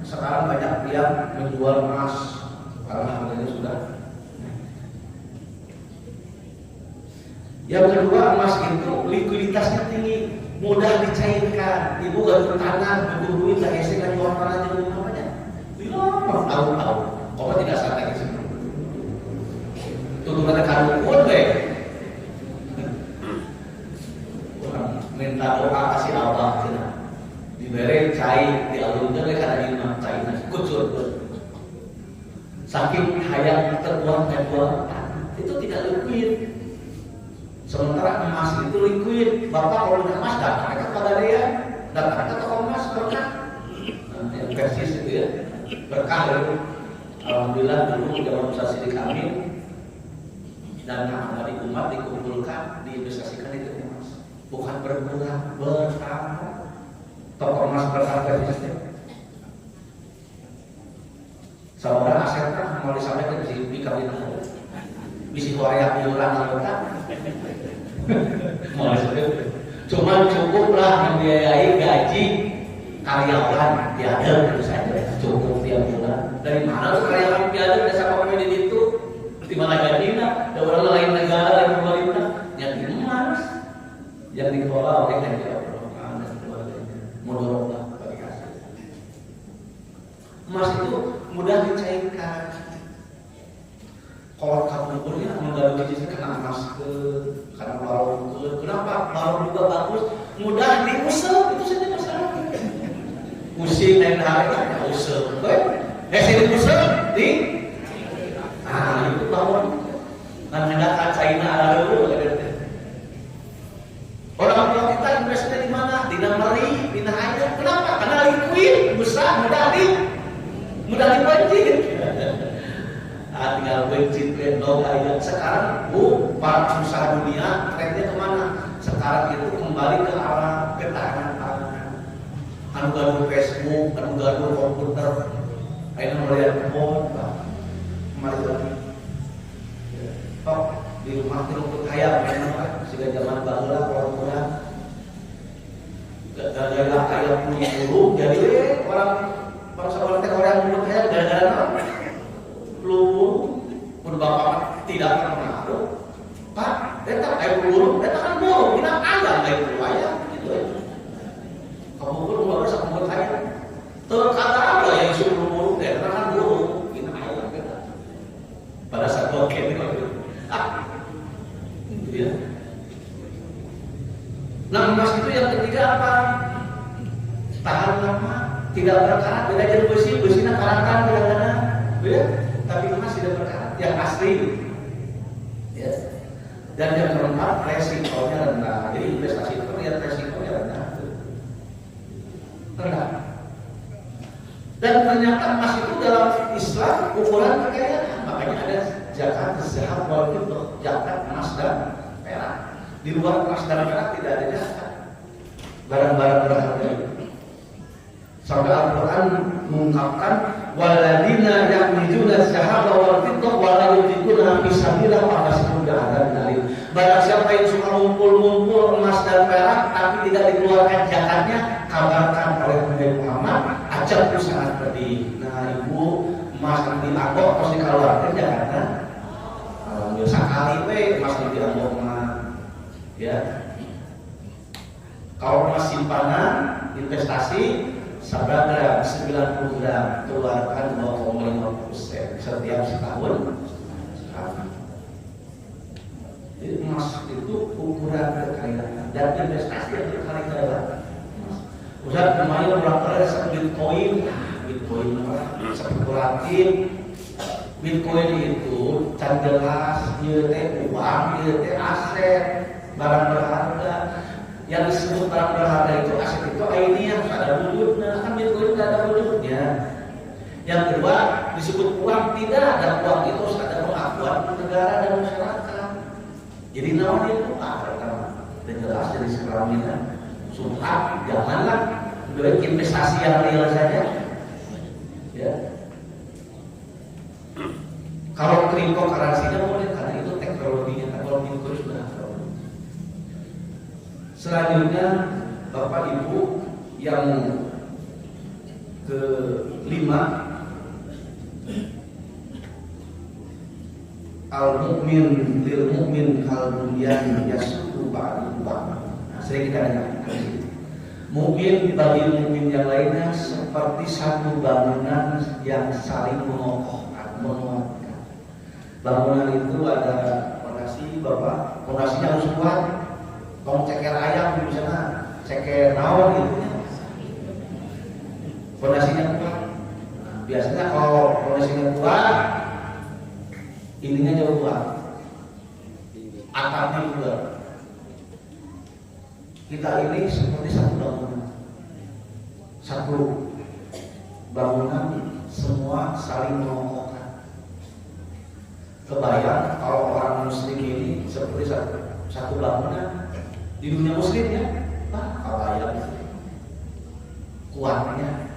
sekarang banyak yang menjual emas karena harganya sudah naik. Yang kedua, emas itu likuiditasnya tinggi, mudah dicairkan. Ibu gantung tanah, butuh duit, gak hese kan jual tanah jadi namanya. Bilang tahu. Kok tidak santai sih? Tuh ada kandung pun deh. Minta doa kasih Allah cina. Diberi cair, dialunkan karena imam cairnya kucur. Saking hayang terbuat itu tidak liquid. Sementara emas itu liquid. Bapak kalau udah emas datang ke Pegadaian, datang ke toko emas berkah. Yang versis itu ya, berkah itu. Alhamdulillah dulu zaman usaha sidik kami dan dari umat dikumpulkan, diinvestasikan itu emas. Bukan berkurang, bertambah. Toko emas berharga di saudara asetnya mau disampaikan di kawin bisi Korea piuran anggota cuma cukuplah membiayai gaji karyawan tiada itu saja cukup tiap bulan. Dari mana tuh karyawan tiada desa pemain itu di mana gajinya? Ada orang lain negara lain pemerintah yang di emas yang dikelola oleh negara dan sebagainya. Mudorotlah bagi hasil. Emas itu mudah dicairkan. Kalau kaburnya menggali jenisnya kena emas karena balon kenapa? Balon juga bagus, mudah diusap, itu saja masalah. Pusing dan hari usap, sini usap di, itu balon. Kan ada China ada dulu. Orang tua kita investasi di mana? Di Namari, di Nahaya. Kenapa? Karena liquid, besar, mudah dipancing. Tinggal bencin dong aja. Sekarang para pengusaha dunia trennya kemana? Sekarang itu kembali ke arah ketahanan pangan. Anu gaduh Facebook, anu gaduh komputer, ayo melihat phone, kembali lagi. Tok di rumah itu kaya, memang sudah zaman baheula orang-orang gara-gara kaya punya burung, jadi orang bangsa-bangsa orang yang kaya gara-gara lu udah bapak tidak pernah ngaruh Pak, datang air burung, datang kan burung, kita ayam air burung ayam gitu ya. Kamu burung nggak bisa kamu ayam. Terkata apa yang suruh burung, datang kan burung, kita ayam kita. Pada saat oke gitu ya. Nah emas itu yang ketiga apa? Tahan lama, tidak berkarat, beda jadi besinya karatan kadang-kadang, ya. Tapi emas tidak berkarat, yang asli, ya. Dan yang keempat resikonya rendah. Jadi investasi itu lihat resikonya rendah. Dan ternyata emas itu dalam Islam ukuran kekayaan. Makanya ada zakat zahab wal fiddah, zakat emas dan perak. Di luar emas dan perak tidak ada zakat. Barang-barang berharga itu. Sampai Al-Quran mengungkapkan waladina yaknizuna zahaba wal fiddah wa la yunfiquna fi sabilillah fabashshirhum bi'adzabin alim. Barang siapa yang suka ngumpul-ngumpul emas dan perak tapi tidak dikeluarkan zakatnya, kabarkan oleh Nabi Muhammad, ajab itu sangat pedih. Nah, ibu emas yang dianggap harus dikeluarkan zakatnya. Alhamdulillah sekali emas yang dianggap ya. Kalau emas simpanan investasi 90 gram keluarkan 2,5% setiap setahun. Jadi emas itu ukuran kekayaan dan investasi yang berkali-kali. Ustaz kemarin berapa kali saya Bitcoin spekulatif. Bitcoin itu can jelas ieu teh uang, ieu teh aset, barang berharga. Yang disebut barang berharga itu aset itu ainiyah, ada wujudnya, kan Bitcoin tidak ada wujudnya. Yang kedua disebut uang, tidak ada uang itu harus ada pengakuan negara dan masyarakat. Jadi namanya itu pertama dan jelas dari sekelilingnya. Sumpah janganlah berinvestasi yang real saja. Ya. Kalau cryptocurrency-nya boleh karena itu teknologinya, teknologi itu sudah. Selanjutnya Bapak Ibu yang kelima al mukmin lil mukmin kal bunyan yasudu ba'du ba'd. Sering kita dengar. Mukmin bagi mukmin yang lainnya seperti satu bangunan yang saling mengokohkan, menguatkan. Bangunan itu ada fondasi, Bapak. Fondasinya harus kuat. Tong ceker ayam di sana, ceker naon gitu. Fondasinya kuat. Biasanya kalau fondasinya kuat, ininya jauh kuat. Atapnya juga. Kita ini seperti satu bangunan, semua saling mengokohkan. Kebayang kalau orang muslim ini seperti satu bangunan di dunia muslim ya, kebayang kuatnya.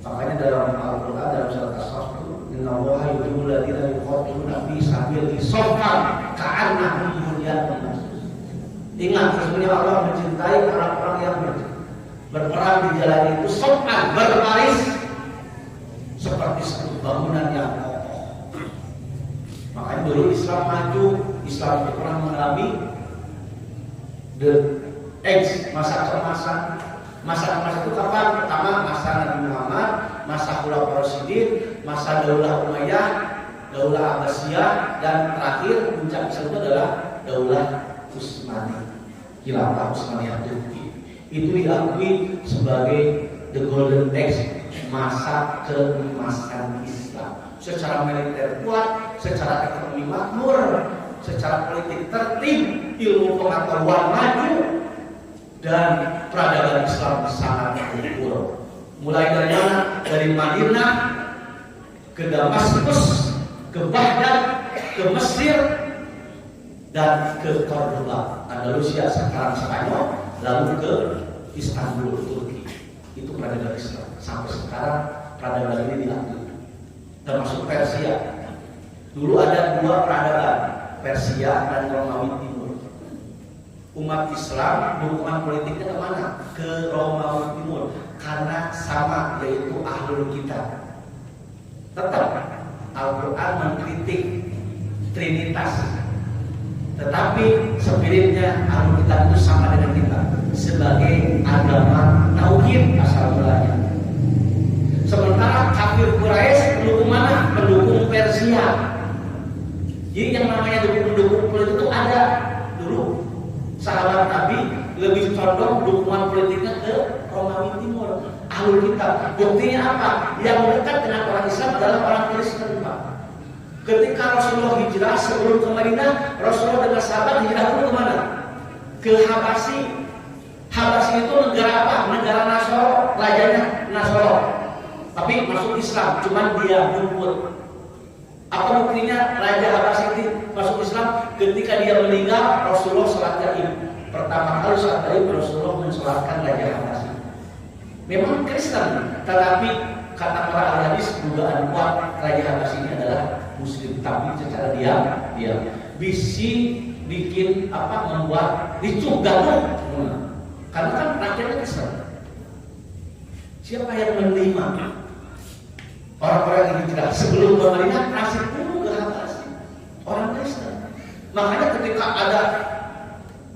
Makanya dalam Al-Quran dalam surat As-Saff itu innallaha yuhibbul ladzina yuqatiluna fi sabilihi shaffan ka'annahum bunyanun marsus. Ingat, sesungguhnya Allah mencintai orang-orang yang berperang di jalan itu shaffan, berbaris seperti satu bangunan yang kokoh. Makanya dulu Islam maju, Islam itu pernah mengalami masa keemasan. Masa itu kapan? Pertama masa Nabi Muhammad, masa Khulafaur Rasyidin, masa Daulah Umayyah, Daulah Abbasiyah, dan terakhir puncak Islam itu adalah Daulah Utsmaniyah, Khilafah Utsmaniyah Turki. Itu diakui sebagai the golden age, masa keemasan Islam. Secara militer kuat, secara ekonomi makmur, secara politik tertib, ilmu pengetahuan maju, dan peradaban Islam sangat berkembang. Mulai dari mana? Dari Madinah ke Damaskus, ke Baghdad, ke Mesir, dan ke Cordoba, Andalusia sekarang Spanyol, lalu ke Istanbul, Turki. Itu peradaban Islam. Sampai sekarang peradaban ini diakui. Termasuk Persia. Dulu ada dua peradaban, Persia dan Romawi Timur. Umat Islam dukungan politiknya kemana? Ke Romawi Timur, karena sama, yaitu ahlul kitab. Tetap Al-Quran mengkritik Trinitas, tetapi spiritnya ahlul kitab itu sama dengan kita sebagai agama tauhid asal mulanya. Sementara kafir Quraisy pendukung mana? Pendukung Persia. Jadi yang namanya pendukung politik itu ada dulu. Sahabat Nabi lebih condong dukungan politiknya ke Romawi Timur, ahlul kitab. Buktinya apa? Yang dekat dengan orang Islam adalah orang Kristen, Pak. Ketika Rasulullah hijrah sebelum ke Madinah, Rasulullah dengan sahabat hijrah dulu kemana? Ke Habasyi. Habasyi itu negara apa? Negara Nasoro, rajanya Nasoro. Tapi masuk Islam, cuman dia luput. Apa buktinya Raja Habasyi itu masuk Islam? Ketika dia meninggal, Rasulullah sholat gaib. Pertama kali sholat gaib, Rasulullah mensolatkan Raja Habasyi. Memang Kristen, tetapi kata para ahli hadis dugaan kuat Raja Habasyi ini adalah Muslim, tapi secara diam bisi bikin membuat ricuh gaduh. Karena kan rakyatnya Kristen. Siapa yang menerima? Orang-orang yang hijrah sebelum ke Madinah kasih dulu ke Habasyi, orang Kristen. Makanya ketika ada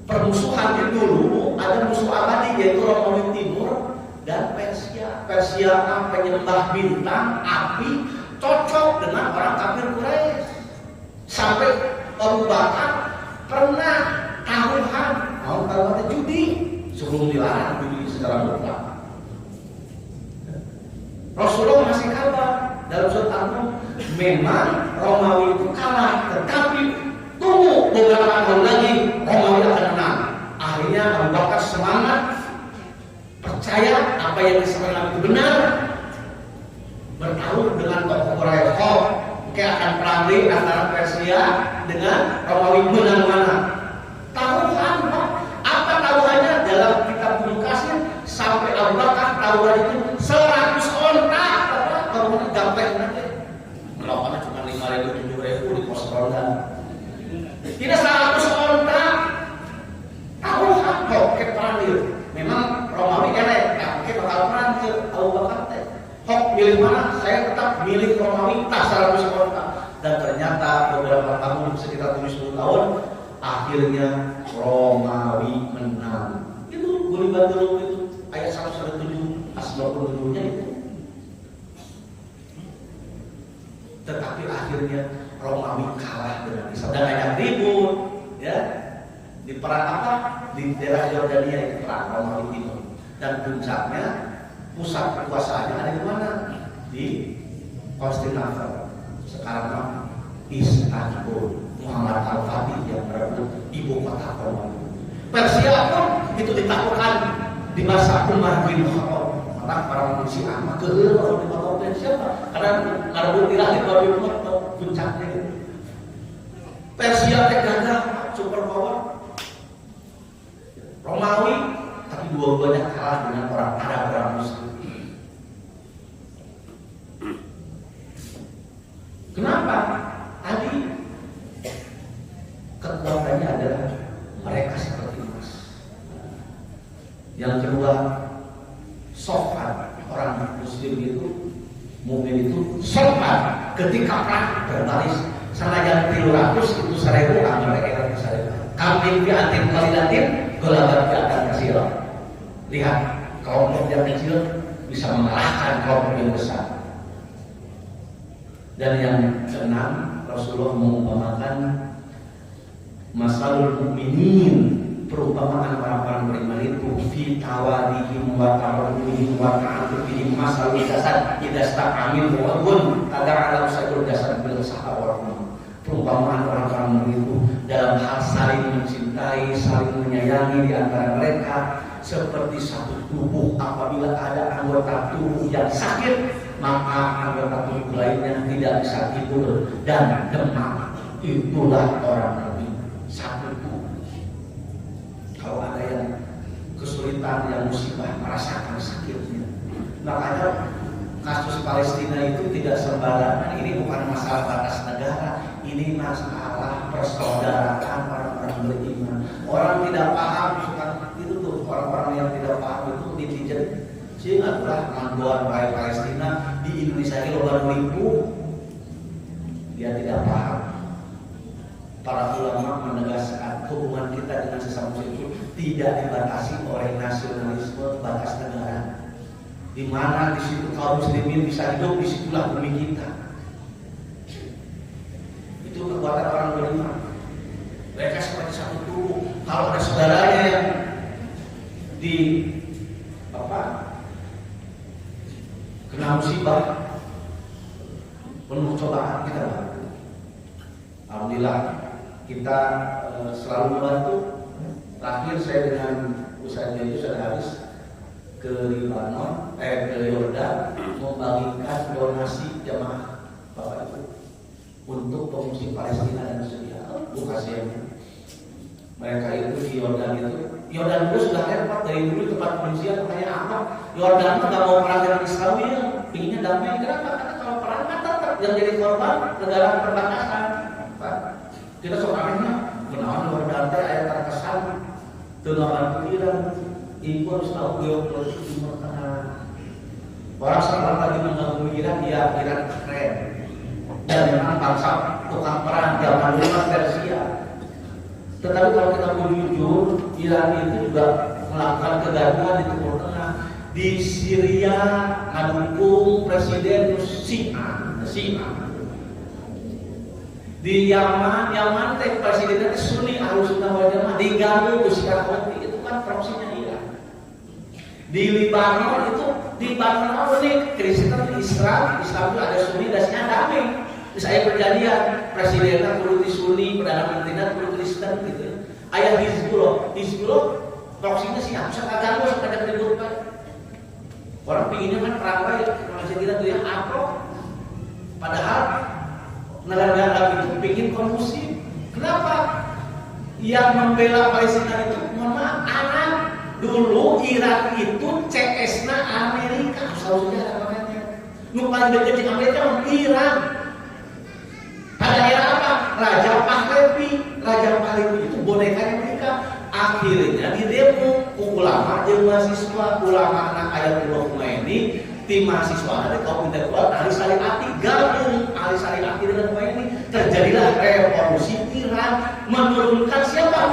permusuhan itu dulu, ada musuh abadi yaitu Romawi Timur dan Persia. Persia penyembah bintang, api, cocok dengan orang kafir Quraisy. Sampai Abu Bakar pernah taruhan judi sebelum dilarang judi secara mutlak. Rasulullah masih kalah dalam surat Al-Nur. Memang Romawi itu kalah, tetapi tunggu beberapa tahun lagi Romawi akan menang. Akhirnya Abu Bakar semangat, percaya apa yang disampaikan itu benar, bertaruh dengan tokoh Quraisy. Akan perang antara Persia dengan Romawi, menang mana? Taruhan, Pak. Apa taruhannya? Dalam kitab Ibnu Katsir sampai Abu Bakar taruhan itu 100 onta. Taruhan gampang nanti. Melakukannya cuma 5.000 7.000 di pos ronda. Tidak 100 onta. akhirnya Romawi menang. Itu Gulibandul itu ayat 107 nya itu. Tetapi akhirnya Romawi kalah dengan Israel dan banyak ribut, ya, di perang apa? Di daerah Yordania itu perang Romawi Timur. Dan puncaknya pusat kekuasaannya ada di mana? Di Konstantinopel. Sekarang Istanbul. Muhammad Al-Fatih yang merebut ibu kota Romawi. Persia pun itu ditaklukkan di masa Umar bin Khattab. Maka para manusia mah keueur kalau di kota Persia karena ngarebut Irak di Babi Umar puncaknya. Persia teh gagal super power. Romawi tapi dua-duanya kalah dengan orang Arab, orang Muslim. Kenapa? Tadi kekuatannya adalah mereka seperti emas. Yang kedua, sopan. Orang Muslim itu, mukmin itu sopan ketika perang berbaris. Sanajan 300 itu 1000 amal mereka itu 1000. Kambing di antin kalidatin, golabat di akan kecil. Lihat, kelompok yang kecil bisa mengalahkan kelompok yang besar. Dan yang keenam, Rasulullah mengumpamakan masalul mukminin, perumpamaan orang-orang beriman itu fi tawadihim wa tarawihim wa ta'atufihim masalul jasad idza staqamil wa'un kadar alam sajul jasad bil sahabat. Perumpamaan orang-orang beriman itu dalam hal saling mencintai, saling menyayangi di antara mereka seperti satu tubuh. Apabila ada anggota tubuh yang sakit, maka anggota tubuh lainnya tidak bisa tidur dan demam. Itulah orang beriman. Satu tubuh. Kalau ada yang kesulitan, yang musibah, merasakan sakitnya. Makanya kasus Palestina itu tidak sembarangan. Ini bukan masalah batas negara, ini masalah persaudaraan orang-orang beriman. Orang tidak paham, suka itu tuh orang-orang yang tidak paham itu netizen. Sehingga manduan baik Palestina di Indonesia ini loba ribu, dia tidak paham. Para ulama menegaskan hubungan kita dengan sesama muslim itu tidak dibatasi oleh nasionalisme batas negara. Di mana di situ kaum muslimin bisa hidup, disitulah bumi kita. Itu kekuatan orang beriman. Mereka seperti satu tubuh. Kalau ada saudaranya yang di kena musibah, penuh cobaan, kita bantu. Alhamdulillah kita selalu membantu. Terakhir saya dengan usaha itu sudah habis ke Libanon, ke Yordan membagikan donasi jamaah Bapak Ibu untuk pengungsi Palestina dan Syria. Bukan saya. Mereka itu di Yordan itu sudah repot dari dulu tempat pengungsian. Makanya apa? Yordan itu nggak mau perang dengan Israel, pinginnya damai. Kenapa? Karena kalau perang kan tetap yang jadi korban negara perbatasan. Kita soalnya kenalan Yordan teh ayat terkesan dengan Iran. Ibu harus tahu geopolitik Timur Tengah. Orang sekarang lagi mengganggu Iran, ya Iran keren. Dan memang bangsa tukang perang zaman dulu Persia. Tetapi kalau kita mau jujur, Iran itu juga melakukan kegaduhan di Timur Tengah. Di Syria mendukung presiden Syiah. Di Yaman teh presidennya Sunni Ahlus Sunnah wal Jamaah diganggu Syiah itu kan proksinya Iran. Di Libanon itu Kristen Islam itu ada Sunni dan Syiah damai. Saya perjanjian presidennya kudu di Sunni, perdana menterinya kudu Kristen gitu ya. Ayah Hizbullah proksinya Syiah bisa kaganggu sampai ribut kan. Orang pinginnya kan perang baik, Malaysia kita tuh yang akrab. Padahal negara-negara itu pingin kondusif. Kenapa? Yang membela Palestina itu mohon maaf Arab. Dulu Irak itu CS-na Amerika, Saudi namanya. Nu paling dekat dengan Amerika Iran. Pada era apa? Raja Pahlavi itu boneka Amerika. Akhirnya di demo ulama dan mahasiswa, ulama anak Ayatullah Khomeini, tim mahasiswa dari kaum intelektual Ali Syariati gabung Ali Syariati dengan Khomeini, terjadilah revolusi Iran, menurunkan siapa?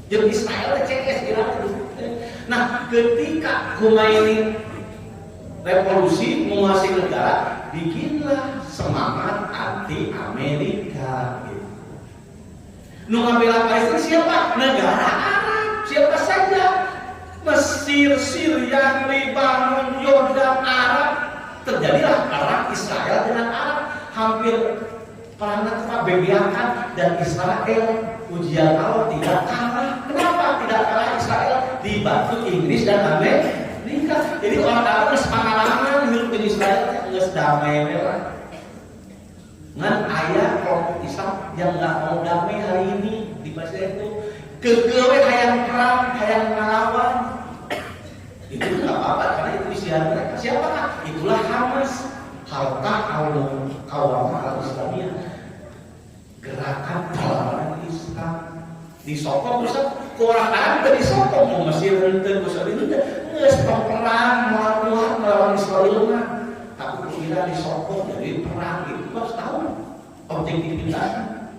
Jeung Israel CS Iran. Nah, ketika Khomeini revolusi menguasai negara, bikinlah semangat anti Amerika. Gitu. Nu ngabela Palestina siapa? Negara Arab, siapa saja. Mesir, Syria, Lebanon, Yordan, Arab. Terjadilah perang Israel dengan Arab. Hampir perang bebeakan dan Israel ujian Allah tidak kalah. Kenapa tidak kalah Israel? Dibantu Inggris dan Amerika. Jadi orang Arab sepengalaman hidup di Israel nggak damai lah. Ngan ayah kelompok Islam yang nggak mau damai hari ini di Palestina itu kegewe hayang perang, hayang ngelawan. Itu nggak apa-apa karena itu istilah mereka. Siapakah? Itulah Hamas. Halkah Al-Qawamah Al-Islamiyah, gerakan perlawanan Islam. Disokong bisa orang Arab disokong mau Mesir dan Mesir itu nggak sedang perang melawan Israel mah. Aku kira disokong jadi perang itu harus tahu objektivitasnya.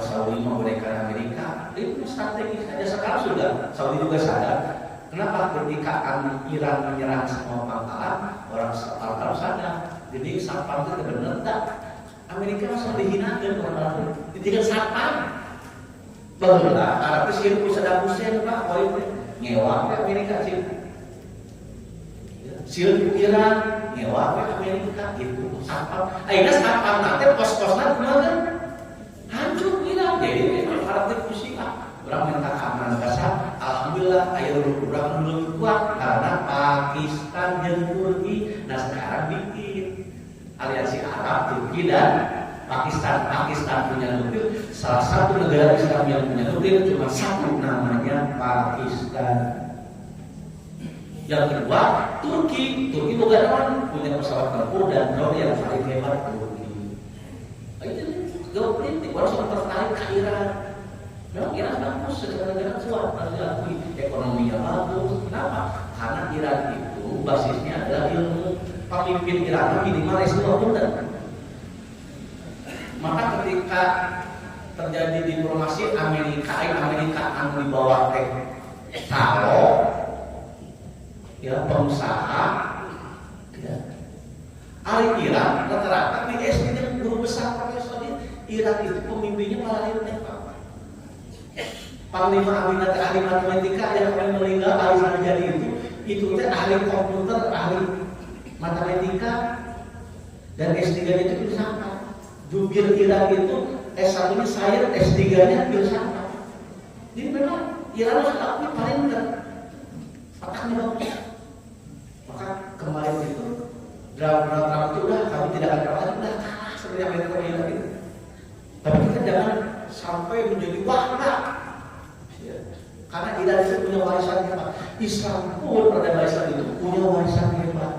Saudi mau berikan Amerika itu strategi saja. Sekarang sudah Saudi juga sadar. Kenapa ketika Iran menyerang semua pangkalan orang Arab sadar. Jadi satpam itu benar tak? Amerika masih dihinakan orang-orang. Tidak satpam. Bahwa Arab itu sih Saddam Hussein pak, nyewa ke Amerika sih. Sih Iran nyewa ke Amerika itu satpam. Akhirnya satpam nanti pos-posnya kemana? Hancur Iran. Jadi Arab itu pusing orang minta keamanan dasar. Alhamdulillah ayo orang lebih kuat karena Pakistan dan Turki. Nah sekarang bikin aliansi Arab, Turki dan Pakistan. Pakistan punya nuklir. Salah satu negara Islam yang punya nuklir cuma satu, namanya Pakistan. Yang kedua Turki. Turki bukan orang punya pesawat tempur dan drone yang paling hebat Turki. Itu geopolitik. Orang semua tertarik ke Iran. Memang Iran bagus, secara negara kuat, harus diakui ekonominya bagus. Kenapa? Karena Iran itu basisnya adalah ilmu. Pemimpin Iran minimal S2 benar. Maka ketika terjadi diplomasi Amerika akan dibawa kalau ya pengusaha ya. Ahli Iran rata-rata di SD dan guru besar profesor Iran itu pemimpinnya malah Pak. Panglima ahli matematika yang paling meninggal ahli sarjana itu teh ahli komputer, ahli matematika dan S3-nya itu filsafat. Jubir Iran itu S1-nya sains, S3-nya filsafat. Jadi memang Iran harus akui paling benar. Otaknya bagus. Maka kemarin itu Donald Trump itu udah kami tidak akan kalah, udah kalah seperti Amerika Iran itu. Tapi kita jangan sampai menjadi wahana. Ya. Karena Iran itu punya warisan hebat. Islam pun pada Islam itu punya warisan hebat.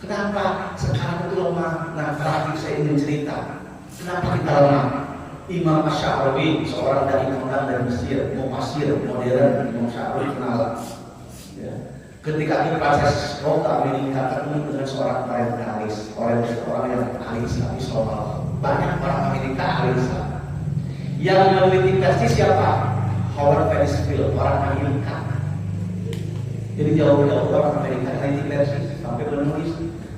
Kenapa sekarang itu lemah? Nah, terakhir saya ingin cerita. Kenapa kita lemah? Imam Ash-Sha'rawi, seorang dari Mesir, mufassir modern, Imam Ash-Sha'rawi kenal. Ya. Ketika di proses ke Amerika ketemu dengan seorang orientalis, orang yang ahli Islam, banyak orang Amerika ahli Islam. Yang meneliti Persis siapa? Howard Phillips, orang Amerika. Jadi jauh-jauh orang Amerika meneliti Persis sampai menulis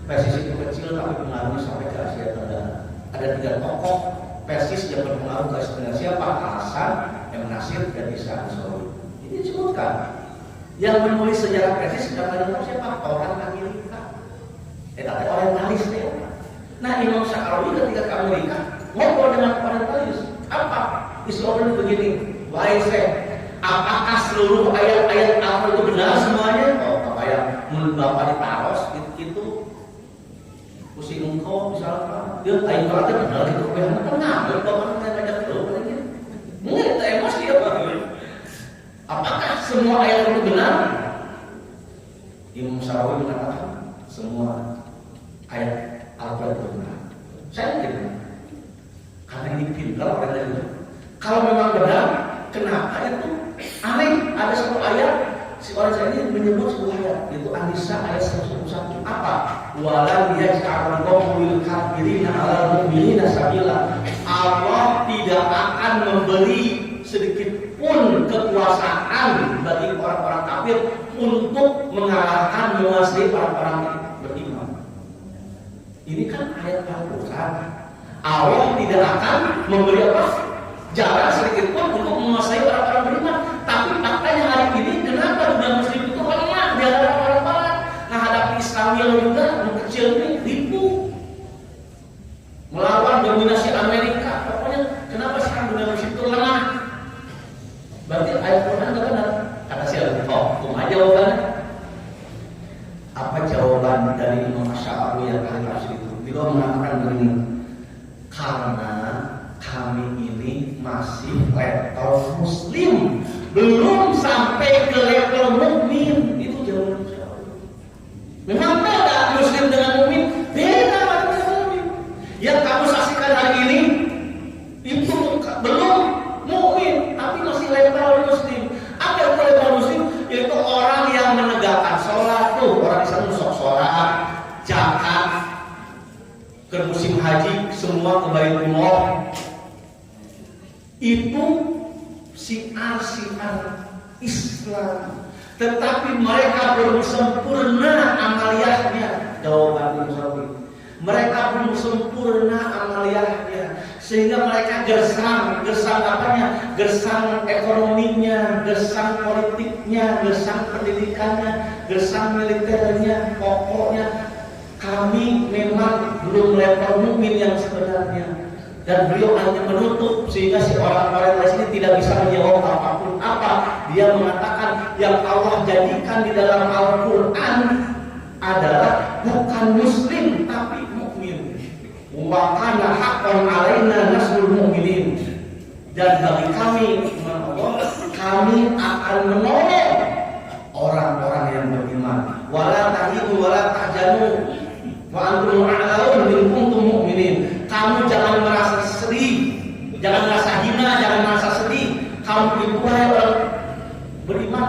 Persis itu kecil tapi pengaruhnya sampai ke Asia Tenggara. Ada 3 tokoh Persis yang berpengaruh ke Asia Tenggara. Siapa? Hasan, Ibn Nasir, dan Isa Ansori. Ini disebutkan. Yang menulis sejarah Persis kadang-kadang siapa? Orang Amerika. Tapi orientalis deh. Nah, Imam Ash-Sha'rawi ketika ke Amerika ngobrol dengan orientalis. Apa? Islam begini. Wahai Syekh, apakah seluruh ayat-ayat Al-Quran itu benar semuanya? Oh, ayat menurut Bapak ditaros itu pusing engkau misalnya dia ayat Quran benar gitu. Kenapa Bapak ngajak terus? Mungkin kita emosi apa? Apakah semua ayat itu benar? Imam Ash-Sha'rawi mengatakan semua ayat Al-Quran itu benar. Saya yakin karena ini pintar orang lain. Kalau memang benar, kenapa itu aneh? Ada satu ayat si orang saya ini menyebut sebuah ayat, yaitu An-Nisa ayat 121. Apa? Walam yaj'alullahu lil kafirina 'alal mu'minina sabila. Allah tidak akan memberi sedikit kekuasaan bagi orang-orang kafir untuk mengalahkan, menguasai orang-orang beriman. Ini kan ayat Al-Quran. Allah tidak akan memberi apa? Jalan sedikit pun untuk menguasai orang-orang beriman. Tapi faktanya hari ini kenapa dunia muslim itu lemah di hadapan orang barat? Menghadapi Israel juga yang kecil ini ribu melawan dominasi Amerika. Pokoknya kenapa sekarang dunia muslim itu lemah? Berarti ayat Quran tidak benar. Kata siapa? Oh, aja jawabannya. Apa jawaban dari Imam Syafi'i yang ahli tafsir itu? Beliau mengatakan begini, karena kami ini masih level muslim, belum sampai ke level mukmin. Itu jawaban Syafi'i. Memang beda muslim dengan mukmin, beda macam mukmin. Yang kamu saksikan hari ini itu belum mukmin, tapi masih level muslim. Apa itu level muslim? Yaitu orang yang menegakkan sholat tuh, orang Islam sok sholat, zakat, ke musim haji semua ke Baitullah. Itu siar-siar Islam. Tetapi mereka belum sempurna amaliyahnya. Jawaban Syafi'i. Mereka belum sempurna amaliyahnya, sehingga mereka gersang apanya? Gersang ekonominya, gersang politiknya, gersang pendidikannya, gersang militernya. Pokoknya kami memang belum level mukmin yang sebenarnya. Dan beliau hanya menutup sehingga si orang-orang ini tidak bisa menjawab apapun apa. Dia mengatakan yang Allah jadikan di dalam Al-Quran adalah bukan muslim tapi mukmin. Wa kana haqqan 'alaina nasrul mu'minin. Dan bagi kami kami akan menolong orang-orang yang beriman. Wala tahinu wala tahzanu wa antum a'laun in kuntum mu'minin. Kamu jangan merasa sedih, jangan merasa hina, jangan merasa sedih. Kamu itu orang beriman,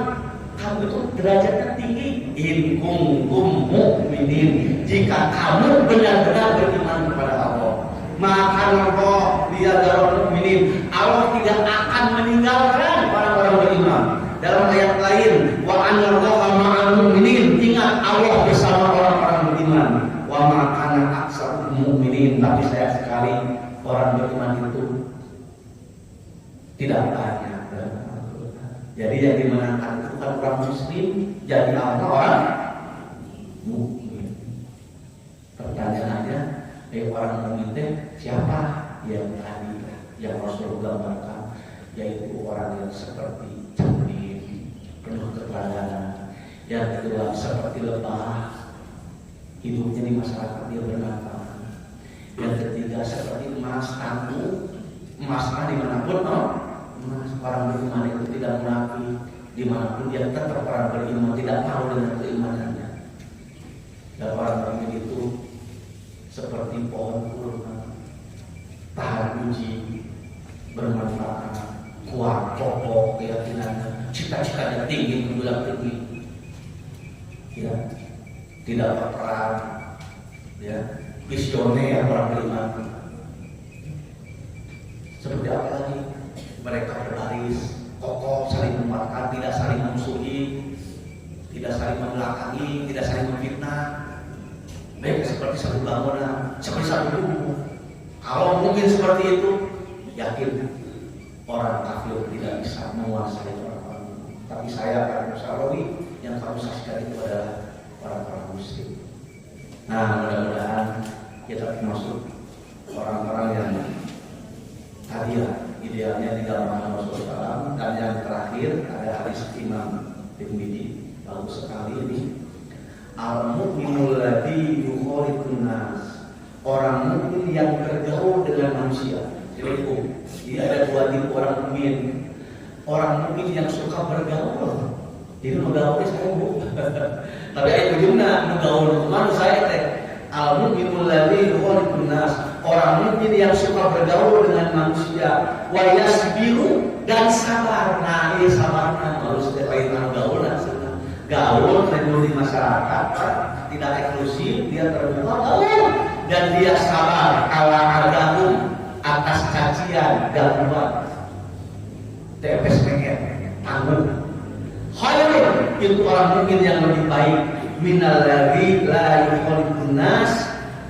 kamu itu derajatnya tinggi. In kuntum mu'minin. Jika kamu benar-benar beriman kepada Allah, maka Allah liyadharul mu'minin. Allah tidak akan meninggalkan orang-orang beriman. Dalam ayat lain, wa anallaha ma'al mu'minin. Ingat, Allah bersama orang-orang beriman. Wa ma kana aktsaruhum mu'minin. Tapi sayang sekali orang beriman itu tidak banyak. Jadi yang dimenangkan itu bukan orang muslim, jadi orang mukmin. Pertanyaannya, orang mukmin siapa? Yang tadi yang Rasul gambarkan, yaitu orang yang seperti cermin, penuh keteladanan. Yang kedua seperti lebah, hidupnya di masyarakat dia bermanfaat. Yang ketiga seperti emas tangguh, emasnya dimanapun emas. Orang beriman itu tidak munafik, dimanapun dia tetap orang beriman, tidak malu dengan keimanannya. Dan orang beriman itu seperti pohon kurma, tahan uji, bermanfaat, kuat, kokoh keyakinannya, cita-citanya tinggi, menjulang tinggi, ya, tidak berperang, ya, visioner orang beriman. Seperti apa lagi? Mereka berbaris kokoh, saling menguatkan, tidak saling memusuhi, tidak saling membelakangi, tidak saling memfitnah. Baik seperti satu bangunan, seperti satu tubuh. Kalau mungkin seperti itu, yakin orang kafir tidak bisa menguasai orang-orang. Tapi saya Pak Musawawi yang kamu saksikan itu adalah orang-orang muslim. Nah, mudah-mudahan kita termasuk orang-orang yang tadi ya, idealnya di dalam Rasulullah. Dan yang terakhir ada hadis Imam Tirmidzi, bagus sekali ini. Al-mu'minul ladzi yukhalidun nas. Orang mukmin yang bergaul dengan manusia. Jadi dia ada dua tipe orang mukmin. Orang mukmin yang suka bergaul. Jadi bergaul saya bu. Tapi ayat ujungnya bergaul manusia teh. Al-mu'minul ladzi yukhalidun nas. Orang mukmin yang suka bergaul dengan manusia. Wa yasbiru dan sabar. Nah, ini sabarnya harus dipaitan gaul dan sabar. Gaul di masyarakat tidak eksklusif, dia terbuka gaul dan dia sabar ala agama atas cacian gangguan TPSPR. tanggung. Khairun itu orang mukmin yang lebih baik minal ladzi la yukhalifun nas,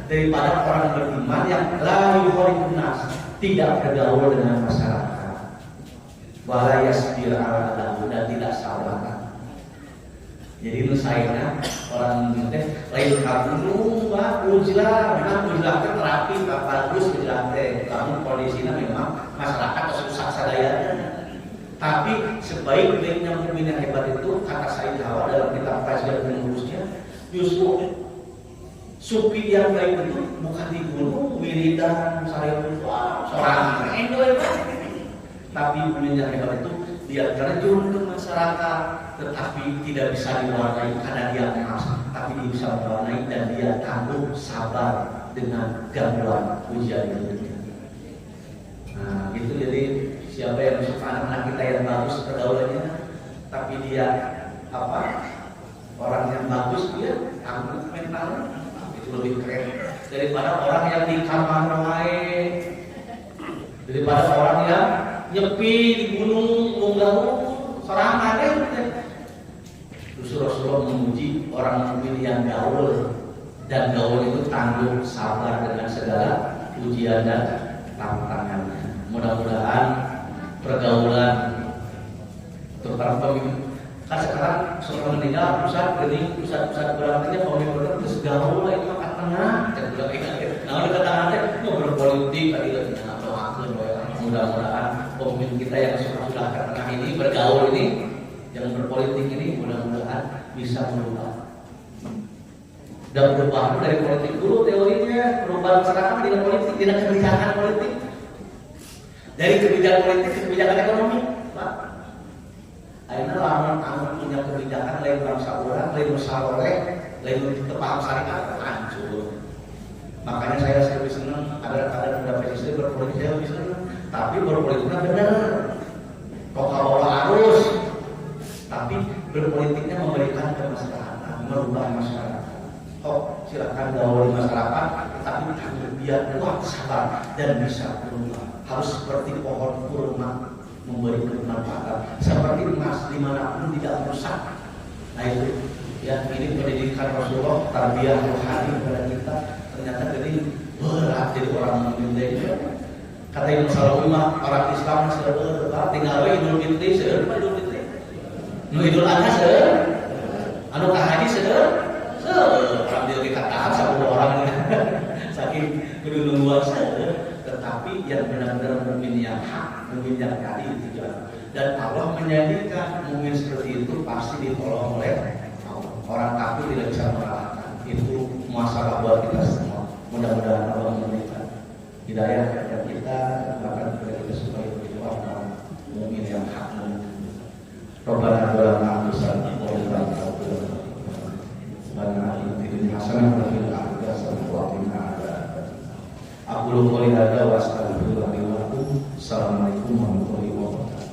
daripada orang beriman yang la yukhalifun nas, tidak bergaul dengan masyarakat, wala yasbir ala adabu, dan tidak sabar. Jadi nusaina orang mukmin teh lain kabulung Pak ujlah, memang ujlah teh terapi bagus ujlah teh, kamu kondisinya memang masyarakat susah sadayana. Tapi sebaik-baiknya mukmin yang hebat itu, kata Said Hawa dalam kitab Fajr Mengurusnya, justru sufi yang baik itu bukan di gunung, wiridan, sarayun, seorang enjoy banget. Tapi mukmin yang hebat itu dia terjun ke masyarakat, tetapi tidak bisa diwarnai karena dia emas, tapi dia bisa mewarnai dan dia tangguh sabar dengan gangguan ujian itu. Nah, itu jadi siapa yang suka anak-anak kita yang bagus pergaulannya, tapi dia orang yang bagus, dia tangguh mental, itu lebih keren daripada orang yang di kamar wae, daripada orang yang nyepi di gunung munggah sorangan deh. Justru Rasulullah memuji orang mukmin yang gaul, dan gaul itu tangguh sabar dengan segala ujian dan tantangannya. Mudah-mudahan pergaulan terutama pemimpin, kan sekarang seorang meninggal pusat berartinya pemimpin terus gaul itu makan tengah dan udah nah udah kata-kata mau berpolitik tadi atau akhir. Mudah-mudahan pemimpin kita yang sudah ke tengah ini bergaul ini, yang berpolitik ini, mudah-mudahan bisa merubah. Dan berubah dari politik dulu teorinya, perubahan masyarakat dengan politik, dengan kebijakan politik. Dari kebijakan politik ke kebijakan ekonomi, Pak. Akhirnya lama punya kebijakan lain bangsa orang, lain musyawarah, lain paham syariat, hancur. Makanya saya lebih senang ada beberapa istri berpolitik, saya lebih senang. Tapi berpolitiknya benar, kok kalau arus, tapi berpolitiknya memberikan kemaslahatan, merubah masyarakat. Oh, silakan gaul masyarakat, tapi biar kuat sabar dan bisa berubah. Harus seperti pohon kurma memberi kemanfaatan, seperti emas dimanapun tidak rusak. Nah itu, ya ini pendidikan Rasulullah, tarbiyah rohani kepada kita. Ternyata jadi berat jadi orang mukmin itu. Kata Ibnu Salamah, orang Islam sudah berat, tinggal Idul Fitri, sudah Idul Fitri, Idul Adha sudah, anu kahadi sudah, ambil dikatakan satu orang saking kudu nungguan saja. Tetapi yang benar-benar mukmin yang hak, mukmin yang tadi itu jalan. Dan Allah menjadikan mukmin seperti itu pasti ditolong oleh Allah. Orang kafir tidak bisa mengalahkan. Itu masalah buat kita semua. Mudah-mudahan Allah memberikan hidayah kepada kita, bahkan kepada kita supaya menjadi orang mukmin yang hak. Rabbana dzlamna anfusana wa in lam taghfir lana wa hasanah wa fil akhirati hasanah wa qina adzabannar. Aku qouli hadza wa astaghfirullah li wa lakum. Assalamualaikum warahmatullahi wabarakatuh.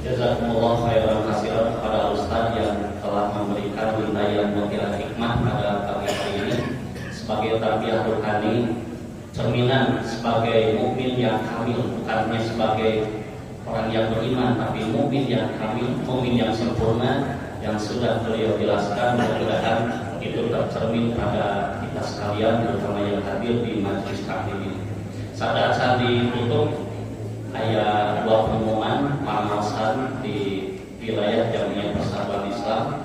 Jazakumullah khairan katsiran kepada Ustaz yang telah memberikan wilayah mutiara hikmah pada pagi hari ini sebagai tarbiyah rohani, cerminan sebagai mukmin yang kamil, bukannya sebagai orang yang beriman, tapi mukmin yang kamil, mukmin yang sempurna, yang sudah beliau jelaskan. Mudah-mudahan itu tercermin pada kita sekalian, terutama yang hadir di majelis kami ini. Saat ditutup ayat 2 pengumuman pengawasan di wilayah Jamiah Persatuan Islam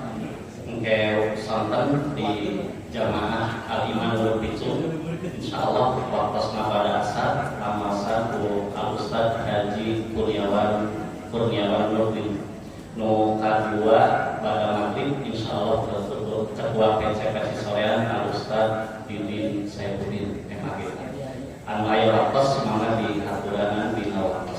engkau santan di Jamaah Al-Iman Nurul Bicul. Insyaallah waktu pada asar amasan ku Al-Ustaz Haji Kurniawan Nurdin nu kadua pada maghrib insyaallah tertutup ketua PCPC sorean Al-Ustaz Didin Saifuddin MAG. Anu aya waktu semangat di haturanan di waktu.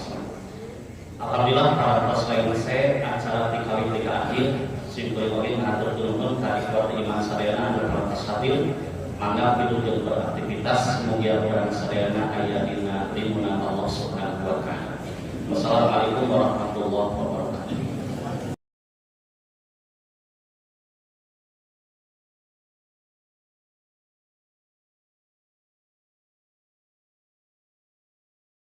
Alhamdulillah para lain saya acara dikali tiga akhir simpul mungkin mengatur turun dari keluarga iman sadayana anu pantas hadir mangga pitu jeung beraktivitas mugia urang sadayana aya dina limunan Allah Subhanahu wa taala. Wassalamualaikum warahmatullahi wabarakatuh.